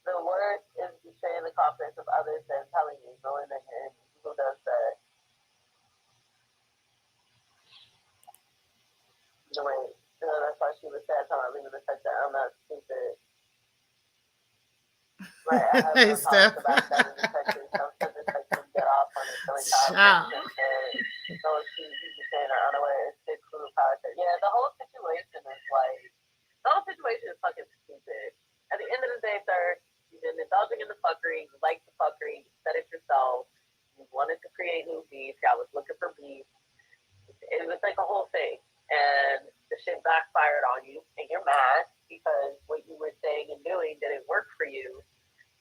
The worst is betraying the confidence of others and telling you, knowing that you're in. Who does that? No, wait. No, that's why she was sad. Telling me the fact that I'm not stupid. Right, I have hey, Steph. about that in the section. Some detectives get off on it. So she's saying her unaware is sick food power. Yeah, the whole situation is like, the whole situation is fucking stupid. At the end of the day, sir, you've been indulging in the fuckery. You like the fuckery. You said it yourself. You wanted to create new beef. I was looking for beef. It was like a whole thing. And the shit backfired on you. And you're mad because what you were saying and doing didn't work for you.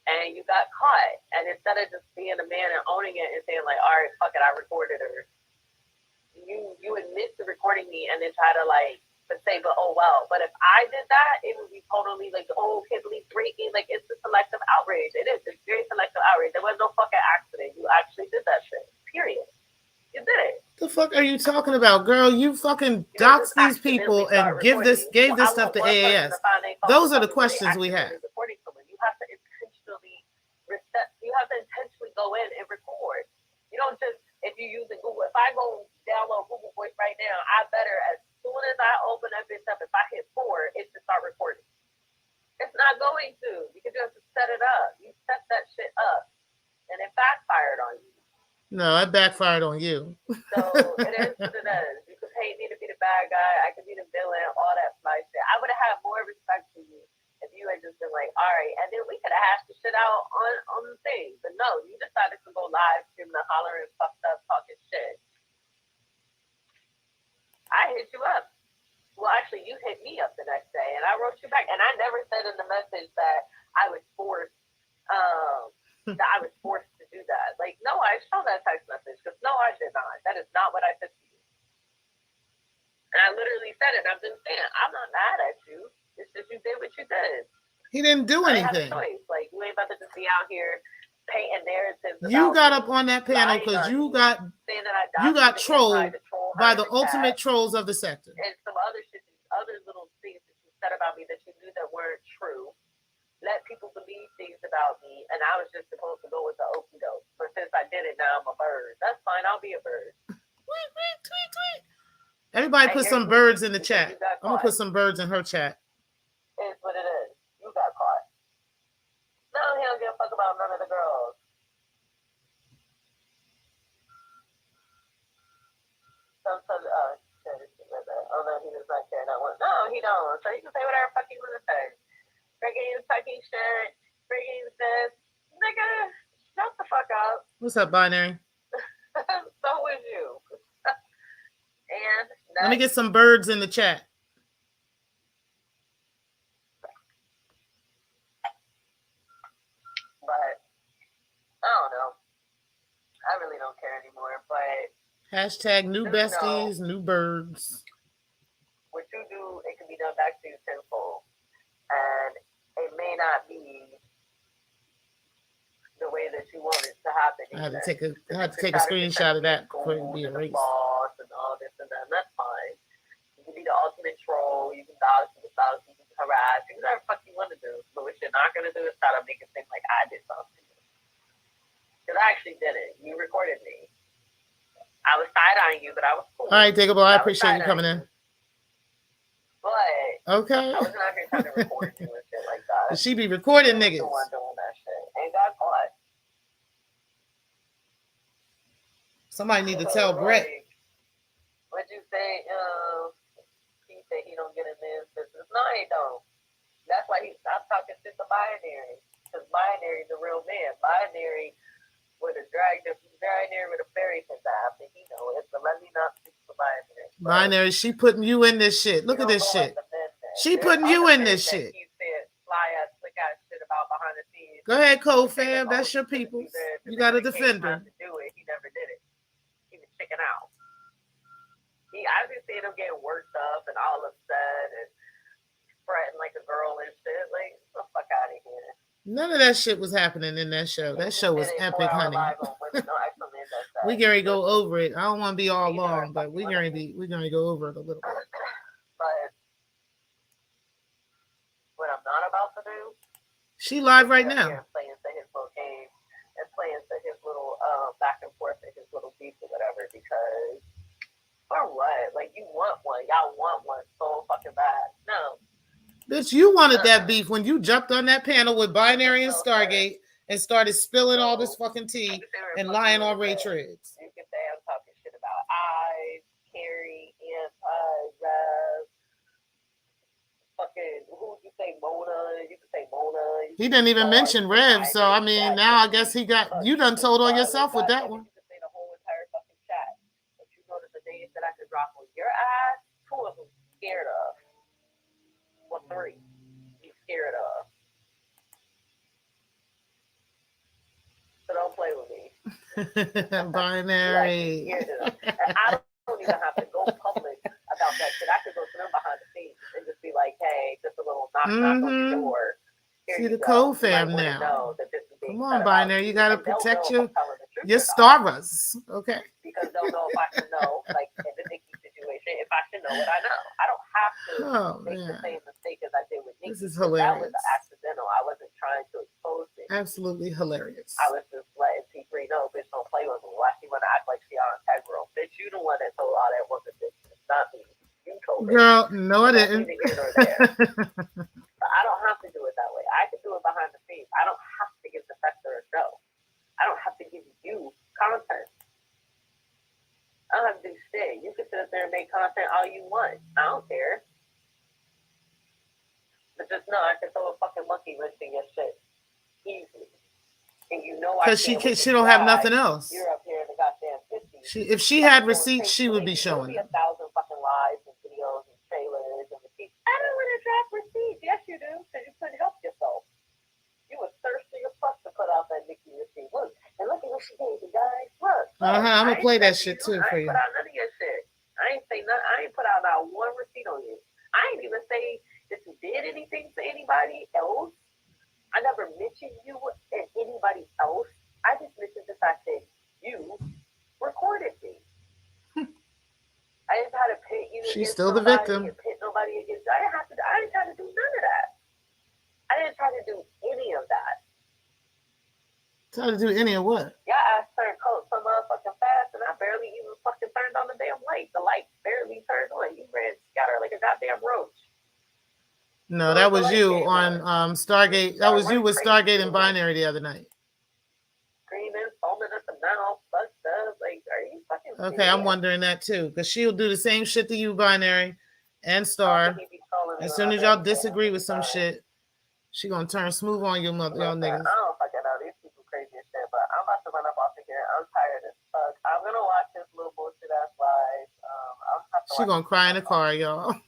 And you got caught. And instead of just being a man and owning it and saying like, all right, fuck it, I recorded her. You admit to recording me and then try to like say, but oh well. But if I did that, it would be totally like, oh, can't believe breaking. Like it's a selective outrage. It is. It's very selective outrage. There was no fucking accident. You actually did that shit. Period. You did it. The fuck are you talking about, girl? You fucking dox these people and gave this stuff to AAS. Those are the questions we have. You have to intentionally go in and record. You don't just if you use Google. If I go download Google Voice right now, I better as soon as I open that bitch up, if I hit 4, it should start recording. It's not going to because you have to set it up. You set that shit up, and it backfired on you. No, it backfired on you. So it is what it is. You could pay me to be the bad guy. I could be the villain. All that fly shit. I would have had more respect for you if you had just been like, all right, and then we could have hashed the shit out on the thing. But no, you decided to go live, screaming and hollering, fucked up, talking shit. I hit you up. Well, actually, you hit me up the next day, and I wrote you back. And I never said in the message that I was forced. That I was forced to do that. Like, no, I saw that text message because no, I did not. That is not what I said to you. And I literally said it. And I've been saying, I'm not mad at you. It's just you did what you did. He didn't do anything. Like, you ain't about to just be out here painting narratives. You got up on that panel because you got trolled by the ultimate trolls of the sector. And some other shit, other little things that you said about me that you knew that weren't true. Let people believe things about me, and I was just supposed to go with the okie doke. But since I did it, now I'm a bird. That's fine. I'll be a bird. Everybody put some birds in the chat. I'm gonna put some birds in her chat. It's what it is. You got caught. No, he don't give a fuck about none of the girls. Sometimes, oh no, he does not care that one. No, he don't. So he can say whatever fuck he want to say. Freaking talking shit, freaking this. Nigga, shut the fuck up. What's up, Binary? So was you. And let me get some birds in the chat. Hashtag new Just know besties, new birds. what you do, it can be done back to you tenfold. And it may not be the way that you want it to happen I had either. I had to take a screenshot of that before it be erased. Boss and all this and that, and that's fine. You can be the ultimate troll, you can dodge the south, you can harass, you can do whatever the fuck you want to do. But what you're not going to do is try to make it seem like I did something. Because I actually did it. You recorded me. I was side-eyeing you, but I was cool. All right, Digable, I appreciate you coming in. But okay. I wasn't out here trying to record you and shit like that. She be recording niggas. The one doing that shit. And got caught. Somebody need to tell Brett. What'd you say? He said he don't get in this business. No, he don't. That's why he stopped talking shit to Binary. Because Binary the real man. Binary would have dragged him. Binary with a fairy pins after he know it. So let me not speak to Binary. Binary, she putting you in this shit. Look at this shit. She putting you in this shit. He said fly ass, slick ass shit about behind the scenes. Go ahead, Code Fam. That's your people. You got to defend her. He never did it. He was checking out. I just seen him getting worked up and all upset and fretting like a girl and shit. Like, get the fuck out of here. None of that shit was happening in that show. That show was epic, honey. We gonna go over it. I don't want to be all long, but we're gonna go over it a little bit. But what I'm not about to do. She live right now. Playing to his little game and playing to his little back and forth and his little beef or whatever because. For what? Like, you want one. Y'all want one so fucking bad. No. Bitch, you wanted that beef when you jumped on that panel with Binary and Stargate and started spilling all this fucking tea and lying on Ray Triggs. You can say I'm talking shit about Eyes, Carrie, Anne, Rev, fucking, who would you say, Mona? You can say Mona. He didn't even mention Rev, so I mean, now I guess he got, you done told on yourself with that one. That I could drop on your ass, 2 of them scared of. Or 3 you scared of. So don't play with me. Binary. And I don't even have to go public about that shit. I could go to them behind the scenes and just be like, hey, just a little knock on the door. See the Code Fam now. Come on, Binary. You gotta protect your stars. Okay. Because they'll know if I should know, like in the Nikki situation, if I should know what I know. I don't have to make the same mistake as I did with Nikki. This is hilarious. That was accidental. I wasn't trying to expose it. Absolutely hilarious. I was just letting T3 know, bitch, don't play with me. Why she wanna act like she on integral? Bitch, you the one that told all that woman bitch. It's not me. You told me. Girl, no, I didn't. I don't have to do it that way. I can do it behind the scenes. I don't have to give the Secktah a show. I don't have to give you content. I don't have to do shit. You can sit up there and make content all you want. I don't care. But just know I can throw a fucking monkey wrench in your shit easily. And you know I because she don't have nothing else. You're up here in the goddamn 50s. If she had receipts, she would be showing them. 1,000 fucking lives and videos and trailers and receipts. I don't want to drop receipts. Yes, you do, because you couldn't help yourself. You were thirsty as fuck to put out that Nikki receipt. Look, and look at what she gave you guys. Look. I'm gonna play that shit too for you. I ain't put out none of your shit. I ain't say nothing. I ain't put out not one receipt on you. I ain't even say that you did anything to anybody else. I never mentioned you and anybody else. I just mentioned the fact that you recorded me. I didn't try to pit you. She's still the victim. Pit nobody against. I didn't try to do none of that. I didn't try to do any of that. Try to do any of what? Yeah, I turned coat so motherfucking fast, and I barely even fucking turned on the damn light. The light barely turned on. You ran scatter like a goddamn roach. No, that was you on Stargate. That was you with Stargate and Binary the other night. Screaming, foaming at the mouth, fucked up. Like, are you fucking okay, serious? I'm wondering that too, because she'll do the same shit to you, Binary and Star. As soon as y'all disagree with some shit, she gonna turn smooth on you, y'all niggas. I don't fucking know. These people crazy as shit, but I'm about to run up off again. I'm tired as fuck. I'm gonna watch this little bullshit ass live. She gonna cry in the car, y'all. So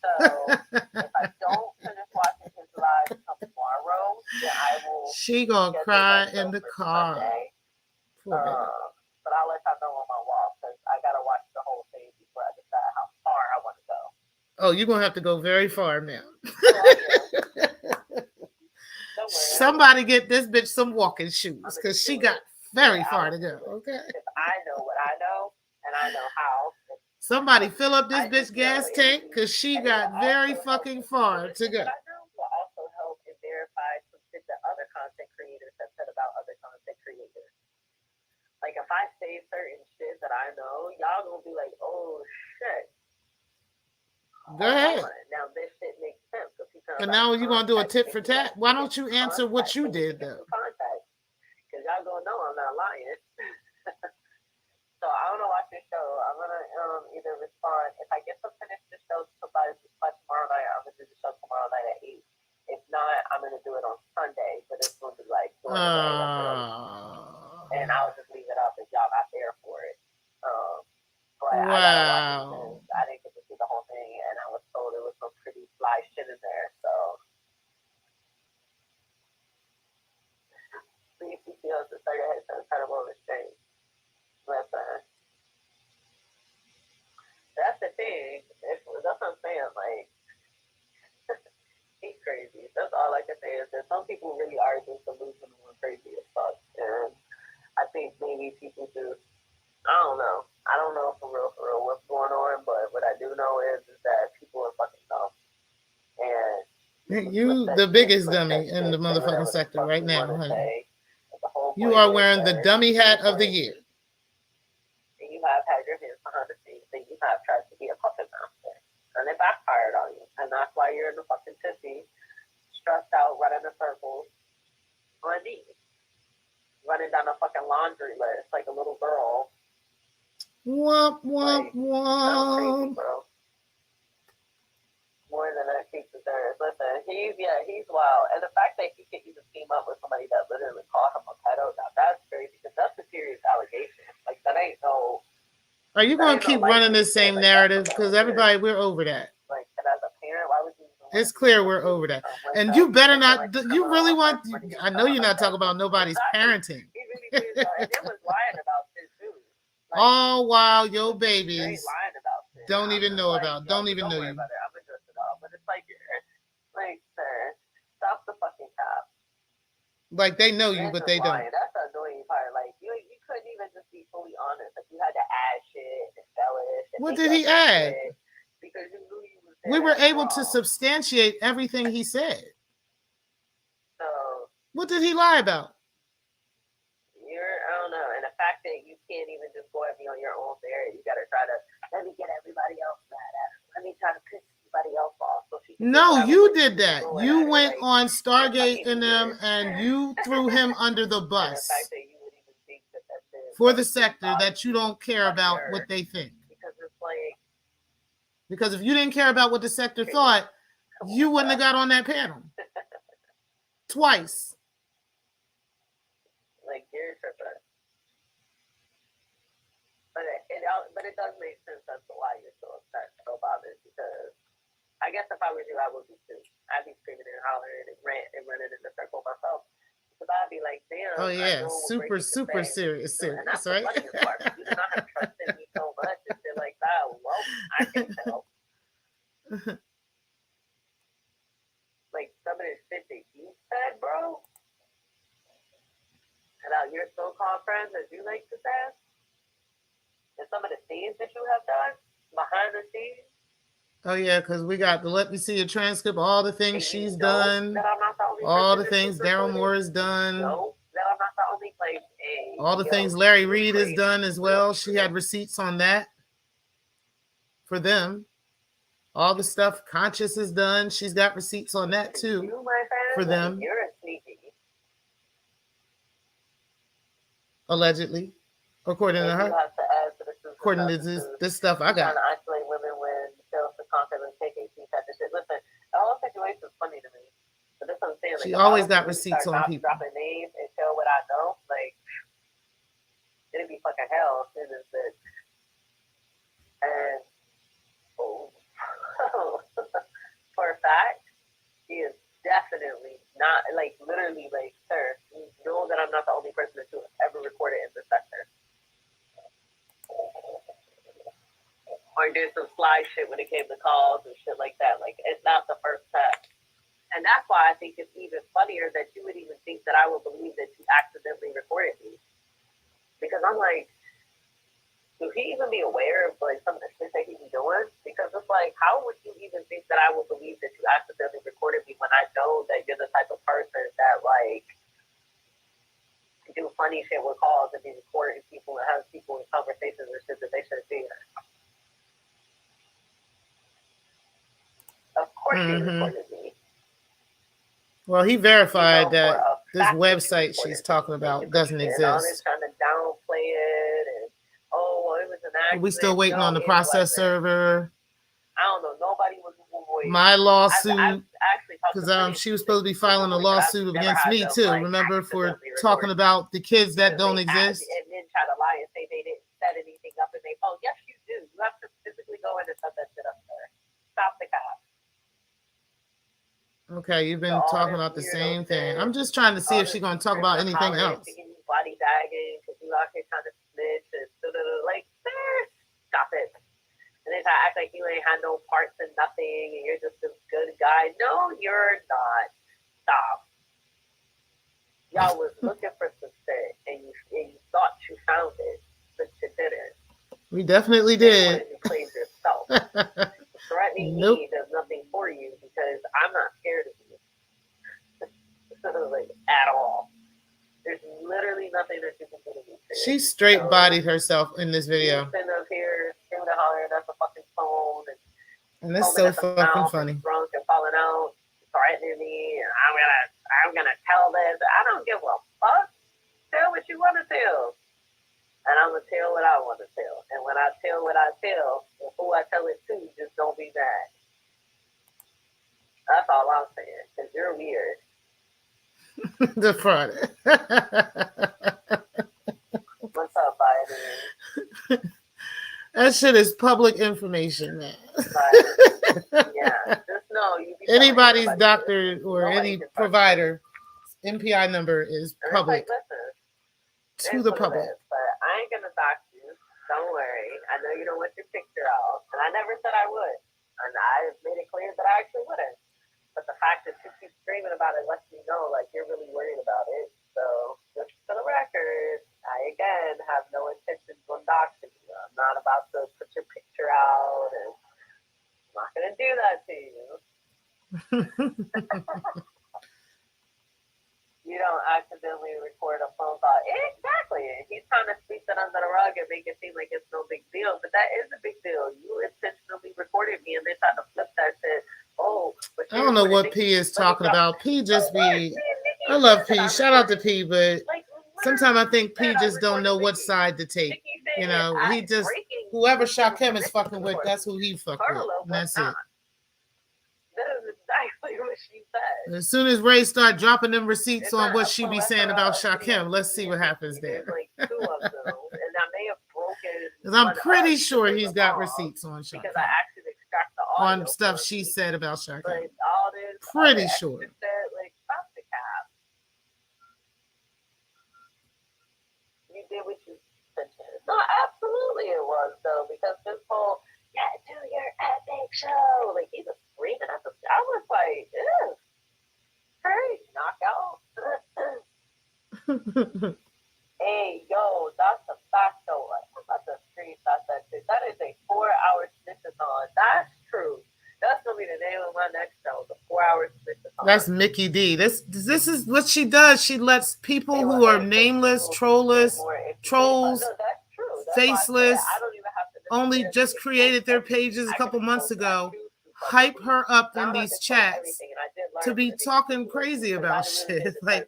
if I don't finish watching his live tomorrow, then I will. She gonna cry in the car. But I'll let y'all know on my wall because I gotta watch the Oh, you're gonna have to go very far now. Somebody get this bitch some walking shoes because she got very far to go. Okay. If I know what I know, and I know how. Somebody fill up this bitch gas tank because she got very fucking far to go. I know will also help and verify some shit that other content creators have said about other content creators. Like if I say certain shit that I know, y'all gonna be like, oh shit. Go ahead. Now this shit makes sense. And now you're gonna do a tit for tat. Why don't you answer what you did though? Because y'all gonna know I'm not lying. So I'm gonna watch this show. I'm gonna either respond if I get to finish the show by tomorrow night. I'm gonna do the show tomorrow night at 8. If not, I'm gonna do it on Sunday. But it's gonna be like and I'll just leave it up if y'all not there for it. But wow. I didn't get to see the whole thing, and I was told it was some pretty fly shit in there. So please feels the third head some incredible restraint. Listen, that's the thing. That's what I'm saying. Like, he's crazy. That's all I can say is that some people really are just delusional and crazy as fuck. And I think maybe people just, I don't know for real what's going on. But what I do know is that people are fucking dumb. And you, the biggest dummy in the motherfucking sector right now, honey. You are wearing the dummy hat of the year. You have had your hands behind the scenes and you have tried to be a puppet master. And it backfired on you. And that's why you're in the fucking tizzy, stressed out, running in circles on me. Running down a fucking laundry list like a little girl. Womp, womp, like, womp. Crazy, bro. More than that keeps deserves. Listen, he's wild. And the fact that he can even team up with somebody that literally called him a pedo, now that's crazy because that's a serious allegation. Like, that ain't no. Are you going to keep running this same narrative? Because everybody, we're over that. Like, and as a parent, why would you? It's clear we're over that. And you better not, you really want, I know you're not talking about nobody's parenting. He really did. And it was lying about this, too. Like, all while your babies lying about this. don't even know about, don't even know you. I'm addressing it all. But it's like, sir, stop the fucking cap. Like, they know you, but they don't. That's the annoying part. Like, you couldn't even just be fully honest. Like, you had to add shit and embellish. What did he add? Because you knew you was there. We were able to substantiate everything he said. So, what did he lie about? I don't know. And the fact that you can't even just go at me on your own there, you got to try to, let me get everybody else mad at him. Let me try to piss everybody else off. So no, you did that. You went on Stargate and them, and you threw him under the bus. The fact that you would even think that for the sector that you don't care about what they think. Because it's like. Because if you didn't care about what the sector thought, you wouldn't have got on that panel. Twice. Like, you're tripping. But it does make sense as to why you're so upset, so bothered. Because I guess if I were you, I would be too. I'd be screaming and hollering and running in the circle myself. Because I'd be like, damn. Oh yeah, super serious, and that's right? The funniest part. You do not have trusted me so much and shit like that. Well, I can tell. Like some of the shit that you said, bro, about your so-called friends, as you like to say, and some of the things that you have done behind the scenes. Oh yeah, because we got the let me see a transcript, all the things she's done, all the things Daryl Moore has done, that I'm not the only place. All the things Larry Reed has done as well. She had receipts on that for them. All the stuff Conscious has done, she's got receipts on that too for them. You're a sneaky. Allegedly, according to her. According to this stuff I got. Trying to isolate women when sales to conquer and take a piece at the shit. Listen, the whole situation is funny to me. But that's what I'm saying. She always got receipts on people. Dropping names and tell what I know, like it'd be fucking hell. And for a fact, she is definitely not like literally like, sir, you know that I'm not the only person that you have ever recorded in the sector. or did some slide shit when it came to calls and shit like that. Like, it's not the first step. And that's why I think it's even funnier that you would even think that I would believe that you accidentally recorded me. Because I'm like, would he even be aware of like some of the shit that he be doing? Because it's like, how would you even think that I would believe that you accidentally recorded me when I know that you're the type of person that like do funny shit with calls and be recording people and have people in conversations and shit that they shouldn't be in? Of course you recorded me. Well, he verified that this website she's talking about doesn't exist. Trying to downplay it and it was an accident. We still waiting on the process server. I don't know. Nobody was waiting. My lawsuit, because she was supposed to be filing a lawsuit against me too. Remember, for talking about the kids that don't exist. And then try to lie and say they didn't set anything up in their phone. Yes, you do. You have to physically go in and set that shit up there. Stop the cops. Okay, you've been talking about the same thing. I'm just trying to see if she's going to talk about anything else. Body bagging because you out here trying to snitch and like, stop it. And then I act like you ain't had no parts in nothing and you're just this good guy. No, you're not. Stop. Y'all was looking for some shit and you thought you found it, but you didn't. We definitely did. You claimed yourself. Threatening me does nothing for you because I'm not scared of you. Like, at all. There's literally nothing that you can do to me. She straight bodied herself in this video. Sitting up here, screaming and hollering at the fucking phone. And that's so fucking funny. Drunk and falling out, threatening me, and I'm gonna tell this. I don't give a fuck. Tell what you want to tell. And I'm going to tell what I want to tell. And when I tell what I tell, and who I tell it to, just don't be mad. That's all I'm saying. Because you're weird. The Friday. What's up, Biden? That shit is public information, man. Yeah. Just know. Anybody's doctor or any provider MPI number is public. To the public. But I ain't gonna dox you. Don't worry. I know you don't want your picture out. And I never said I would. And I made it clear that I actually wouldn't. But the fact that you keep screaming about it lets me know like you're really worried about it. So just for the record, I again have no intentions on doxing you. I'm not about to put your picture out and I'm not gonna do that to you. You don't accidentally record a phone call. Exactly. He's trying to sweep that under the rug and make it seem like it's no big deal. But that is a big deal. You intentionally recorded me and then tried to flip that shit. I don't know what P is talking about. P just be... I love P. Shout out to P, but sometimes I think P just don't know what side to take. You know, he just... Whoever Shakim is fucking with, that's who he fuck with. And that's it. That is exactly what she said. As soon as Ray start dropping them receipts on what she be saying about Shakim, let's see what happens there. Like 2 of them, and I may have broken. Because I'm pretty sure he's got receipts on Shakim. Because I actually extract the audio on stuff she said about Shakim. Like all this, pretty sure. Said, like, stop the cap. You did what you said. No, absolutely it was though, because this whole do your epic show. Like, he was screaming at the... I was like, ew. Hey, knockout. Hey, yo, that's a fact, though. I'm about to screenshot that shit. That is a 4-hour snitchathon. That's true. That's going to be the name of my next show, the 4-hour snitchathon. That's Mickey D. This is what she does. She lets people who are nameless, trolls, faceless, only just created their pages a couple months ago, hype her up in these chats to be talking crazy about shit. Like,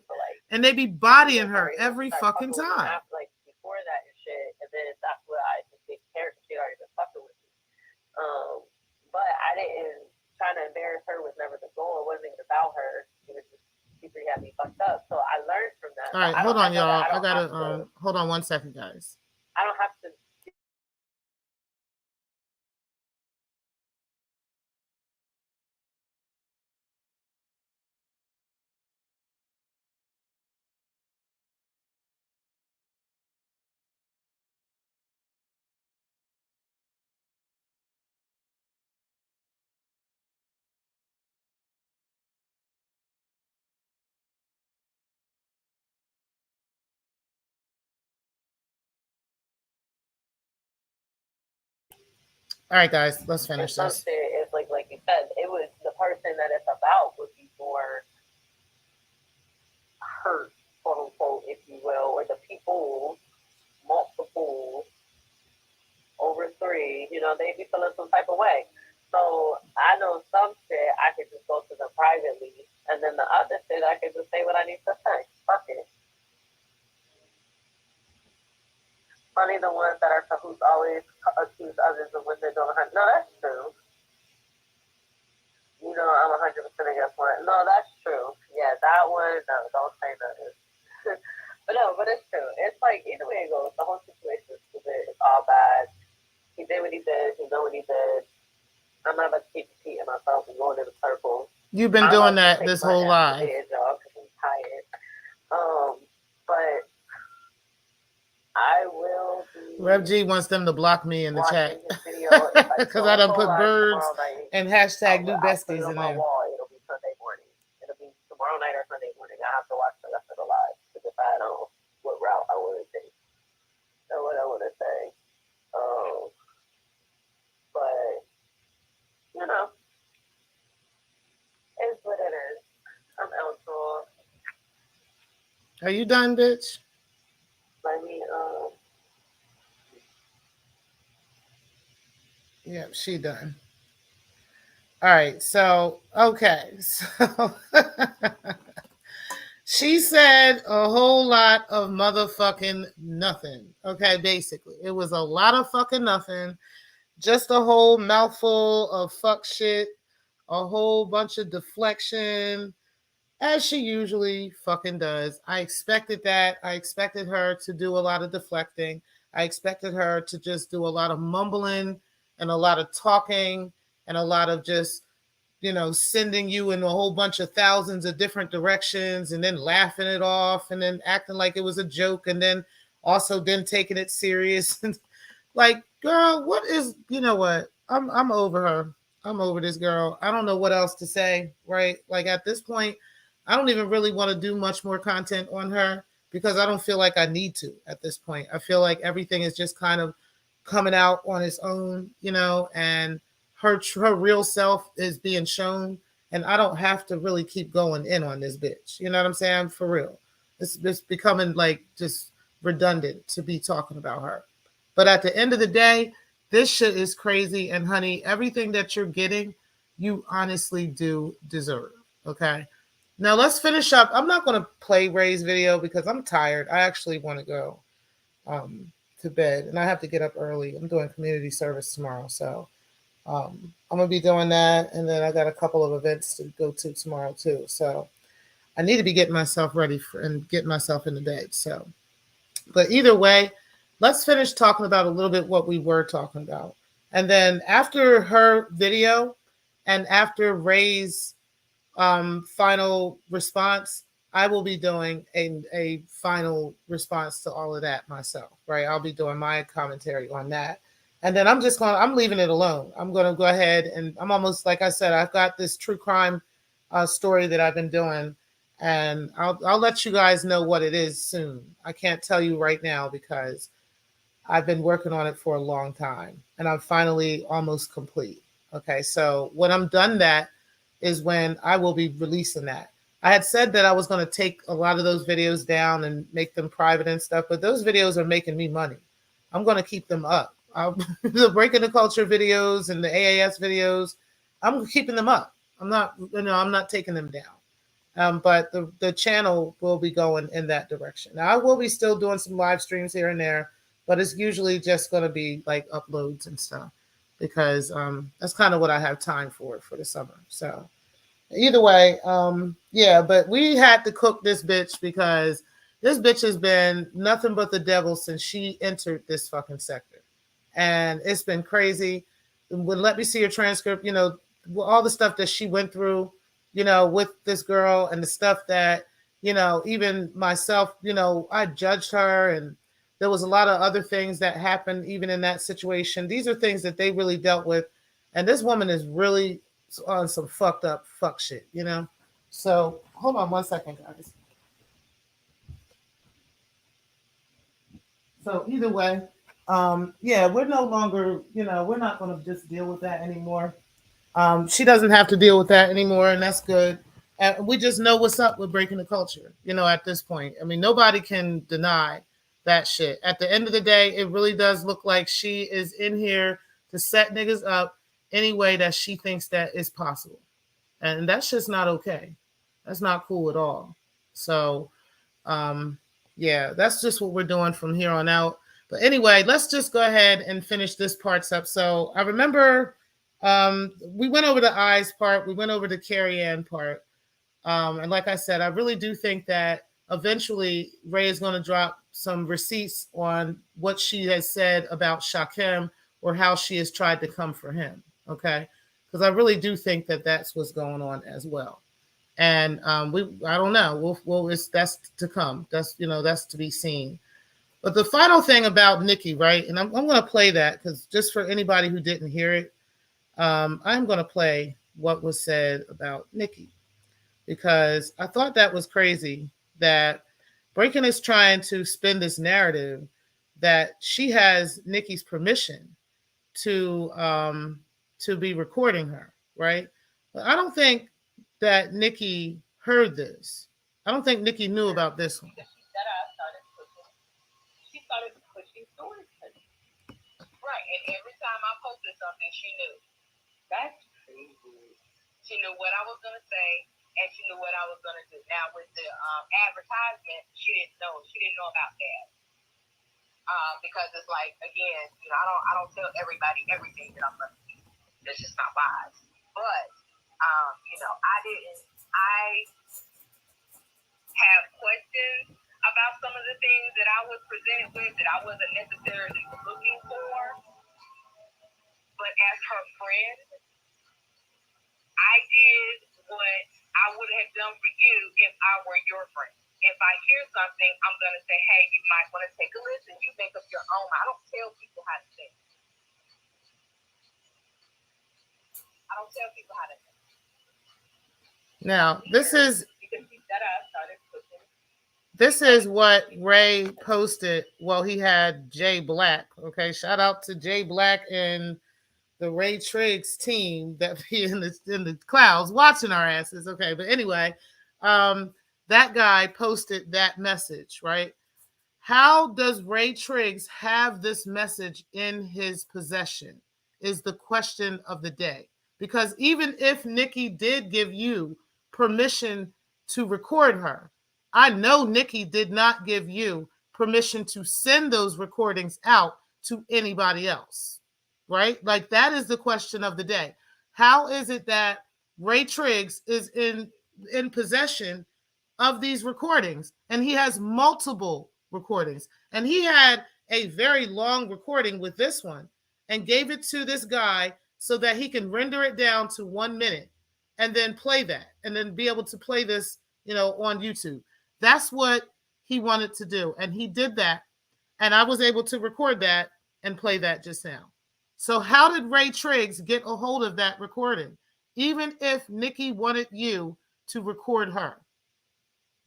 and they be bodying her every fucking time. Like before that and shit, and then that's what I think character she already been fucking with me. But I didn't trying to embarrass her was never the goal. It wasn't even about her. It was just people had me fucked up. So I learned from that. All right, hold on, y'all. I gotta hold on 1 second, guys. I don't have to All right, guys, let's And finish some this. shit is like you said, it was the person that it's about would be more hurt, quote unquote, if you will, or the people, multiple over three, they be feeling some type of way. So I know some shit I could just go to them privately, and then the other shit I could just say what I need to say. Fuck it. Funny the ones that are who's always accuse others of what they're doing. No, that's true. I'm 100% against one. No, that's true. Yeah, that one. No, don't say nothing. But no, but it's true. It's like either way it goes, the whole situation is stupid. It's all bad. He did what he did. He know what he did. I'm not about to keep repeating myself and going in a circle. You've been I'm doing about to that take this my whole ass to live. bed, y'all, because I'm tired. But I will Rev be G wants them to block me in the chat watching his video. If I because I don't done go put live birds tomorrow night, and hashtag new I'll put it besties on in my there. wall. It'll be Sunday morning. It'll be tomorrow night or Sunday morning. I have to watch the rest of the live to decide on what route I want to take or what I want to say. Um, but it's what it is. I'm outdoor. Are you done, bitch? Let me Yep, she done. All right, so okay, so she said a whole lot of motherfucking nothing. Okay, basically, it was a lot of fucking nothing, just a whole mouthful of fuck shit, a whole bunch of deflection, as she usually fucking does. I expected that. I expected her to do a lot of deflecting. I expected her to just do a lot of mumbling and a lot of talking and a lot of just, sending you in a whole bunch of thousands of different directions and then laughing it off and then acting like it was a joke and then also then taking it serious. Like, girl, what is, you know what? I'm over her. I'm over this girl. I don't know what else to say, right? Like at this point, I don't even really want to do much more content on her because I don't feel like I need to at this point. I feel like everything is just kind of coming out on its own, and her real self is being shown, and I don't have to really keep going in on this bitch. You know what I'm saying? For real. It's becoming like just redundant to be talking about her. But at the end of the day, this shit is crazy. And honey, everything that you're getting, you honestly do deserve. Okay. Now let's finish up. I'm not going to play Ray's video because I'm tired. I actually want to go to bed and I have to get up early. I'm doing community service tomorrow. So I'm going to be doing that. And then I got a couple of events to go to tomorrow too. So I need to be getting myself ready and getting myself into bed. So, but either way, let's finish talking about a little bit what we were talking about. And then after her video and after Ray's final response, I will be doing a final response to all of that myself, right? I'll be doing my commentary on that. And then I'm leaving it alone. I'm going to go ahead and I'm almost, like I said, I've got this true crime story that I've been doing, and I'll let you guys know what it is soon. I can't tell you right now because I've been working on it for a long time and I'm finally almost complete. Okay, so when I'm done that is when I will be releasing that. I had said that I was going to take a lot of those videos down and make them private and stuff, but those videos are making me money. I'm going to keep them up. The Breaking the Culture videos and the AAS videos, I'm keeping them up. I'm not taking them down. But the channel will be going in that direction. Now, I will be still doing some live streams here and there, but it's usually just going to be like uploads and stuff because that's kind of what I have time for the summer. So either way, yeah, but we had to cook this bitch because this bitch has been nothing but the devil since she entered this fucking sector. And it's been crazy. Let me see your transcript, all the stuff that she went through, with this girl and the stuff that, even myself, I judged her and there was a lot of other things that happened even in that situation. These are things that they really dealt with. And this woman is really on some fucked up fuck shit. So hold on one second, guys. So either way, Yeah, we're no longer, we're not going to just deal with that anymore. She doesn't have to deal with that anymore, and that's good. And we just know what's up with breaking the culture, at this point. I mean, nobody can deny that shit. At the end of the day, it really does look like she is in here to set niggas up any way that she thinks that is possible. And that's just not okay. That's not cool at all. So, um, yeah, that's just what we're doing from here on out. But anyway, let's just go ahead and finish this parts up. So I remember we went over the eyes part, we went over the Carrie Anne part. And like I said, I really do think that eventually Ray is going to drop some receipts on what she has said about Shakim or how she has tried to come for him. Okay. Because I really do think that that's what's going on as well. And I don't know. That's to come. That's to be seen. But the final thing about Nikki, right? And I'm going to play that because just for anybody who didn't hear it, I'm going to play what was said about Nikki because I thought that was crazy that Breaking is trying to spin this narrative that she has Nikki's permission to be recording her, right? But I don't think that Nikki heard this. I don't think Nikki knew about this one. She started pushing stories to me. Right, and every time I posted something, she knew. That's crazy. She knew what I was gonna say, and she knew what I was gonna do. Now with the advertisement, she didn't know. She didn't know about that. Because it's like, again, I don't tell everybody everything that I'm gonna do. That's just not wise. But I have questions about some of the things that I was presented with that I wasn't necessarily looking for. But as her friend, I did what I would have done for you if I were your friend. If I hear something, I'm going to say, hey, you might want to take a listen. You make up your own. I don't tell people how to think. I don't tell people how to think. Now, this is what Ray posted. Well, he had Jay Black. Okay, shout out to Jay Black and the Ray Triggs team that be in the clouds watching our asses. Okay, but anyway, that guy posted that message, right? How does Ray Triggs have this message in his possession is the question of the day. Because even if Nikki did give you permission to record her, I know Nikki did not give you permission to send those recordings out to anybody else, right? Like that is the question of the day. How is it that Ray Triggs is in possession of these recordings and he has multiple recordings and he had a very long recording with this one and gave it to this guy so that he can render it down to 1 minute and then play that and then be able to play this on YouTube. That's what he wanted to do and he did that and I was able to record that and play that just now. So how did Ray Triggs get a hold of that recording even if Nikki wanted you to record her?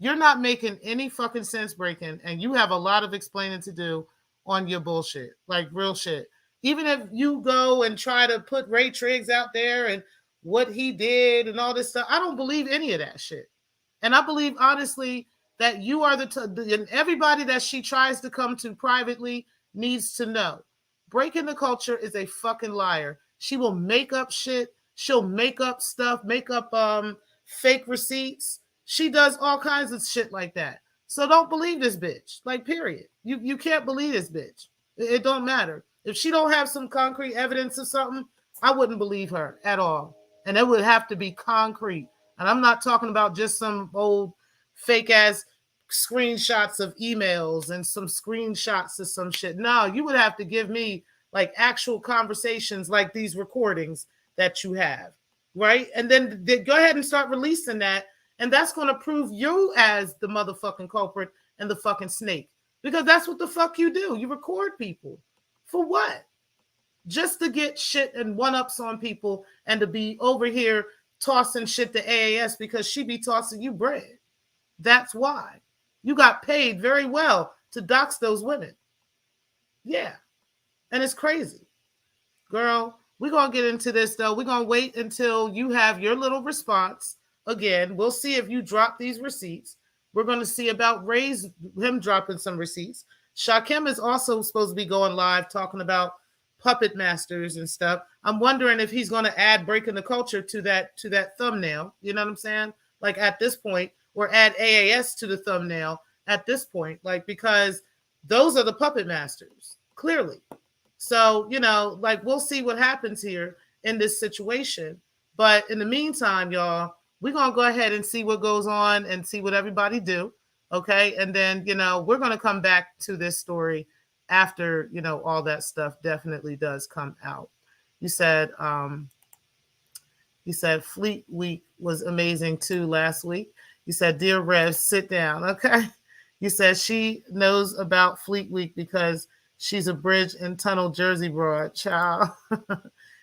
You're not making any fucking sense, Breaking, and you have a lot of explaining to do on your bullshit, like real shit. Even if you go and try to put Ray Triggs out there and what he did and all this stuff, I don't believe any of that shit. And I believe, honestly, that you are and everybody that she tries to come to privately needs to know. Breaking the Culture is a fucking liar. She will make up shit. She'll make up stuff, make up fake receipts. She does all kinds of shit like that. So don't believe this bitch. Like, period. You can't believe this bitch. It don't matter. If she don't have some concrete evidence of something, I wouldn't believe her at all. And it would have to be concrete. And I'm not talking about just some old fake ass screenshots of emails and some screenshots of some shit. No, you would have to give me like actual conversations like these recordings that you have. Right? And then go ahead and start releasing that. And that's going to prove you as the motherfucking culprit and the fucking snake. Because that's what the fuck you do. You record people. For what? Just to get shit and one-ups on people and to be over here tossing shit to AAS because she be tossing you bread. That's why. You got paid very well to dox those women. Yeah. And it's crazy. Girl, we're going to get into this though. We're going to wait until you have your little response. Again, we'll see if you drop these receipts. We're going to see about Ray's, him dropping some receipts. Shakim is also supposed to be going live talking about puppet masters and stuff. I'm wondering if he's going to add breaking the culture to that thumbnail. You know what I'm saying? Like at this point, or add AAS to the thumbnail at this point, like because those are the puppet masters, clearly. So, like we'll see what happens here in this situation. But in the meantime, y'all, we're going to go ahead and see what goes on and see what everybody do. Okay. And then, we're going to come back to this story after, all that stuff definitely does come out. You said Fleet Week was amazing too last week. You said, Dear Rev, sit down. Okay. You said she knows about Fleet Week because she's a bridge and tunnel Jersey broad, child.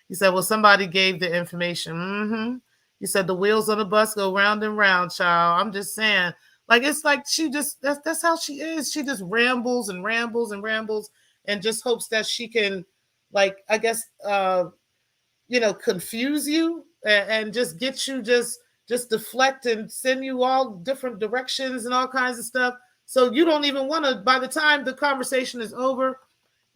You said, well, somebody gave the information. Mm-hmm. You said the wheels on the bus go round and round, child. I'm just saying, like, it's like she just, that's how she is. She just rambles and rambles and rambles and just hopes that she can, like, I guess, confuse you and just get you just deflect and send you all different directions and all kinds of stuff. So you don't even want to, by the time the conversation is over,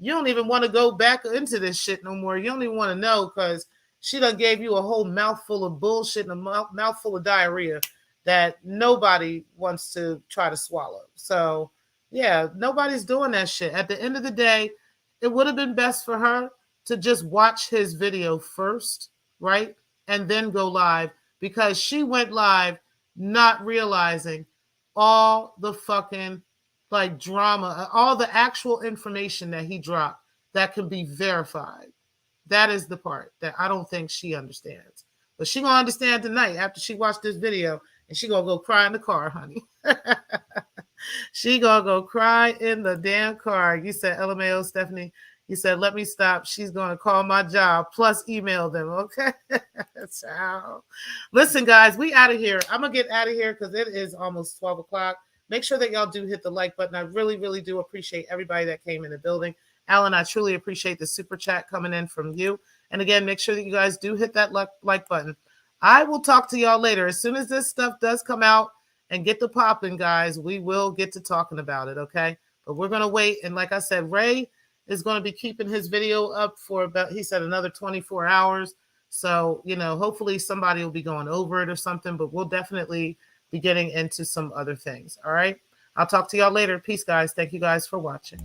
you don't even want to go back into this shit no more. You don't even want to know because she done gave you a whole mouthful of bullshit and a mouthful of diarrhea that nobody wants to try to swallow. So, yeah, nobody's doing that shit. At the end of the day, it would have been best for her to just watch his video first, right? And then go live because she went live not realizing all the fucking like drama, all the actual information that he dropped that can be verified. That is the part that I don't think she understands. But she gonna understand tonight after she watched this video, and she gonna go cry in the car, honey. She gonna go cry in the damn car. You said LMAO, Stephanie. You said, let me stop. She's gonna call my job plus email them. Okay. So, listen, guys, we out of here. I'm gonna get out of here because it is almost 12 o'clock. Make sure that y'all do hit the like button. I really, really do appreciate everybody that came in the building. Alan, I truly appreciate the super chat coming in from you. And again, make sure that you guys do hit that like button. I will talk to y'all later. As soon as this stuff does come out and get the popping, guys, we will get to talking about it, okay? But we're going to wait. And like I said, Ray is going to be keeping his video up for about, he said, another 24 hours. So, hopefully somebody will be going over it or something, but we'll definitely be getting into some other things. All right. I'll talk to y'all later. Peace, guys. Thank you guys for watching.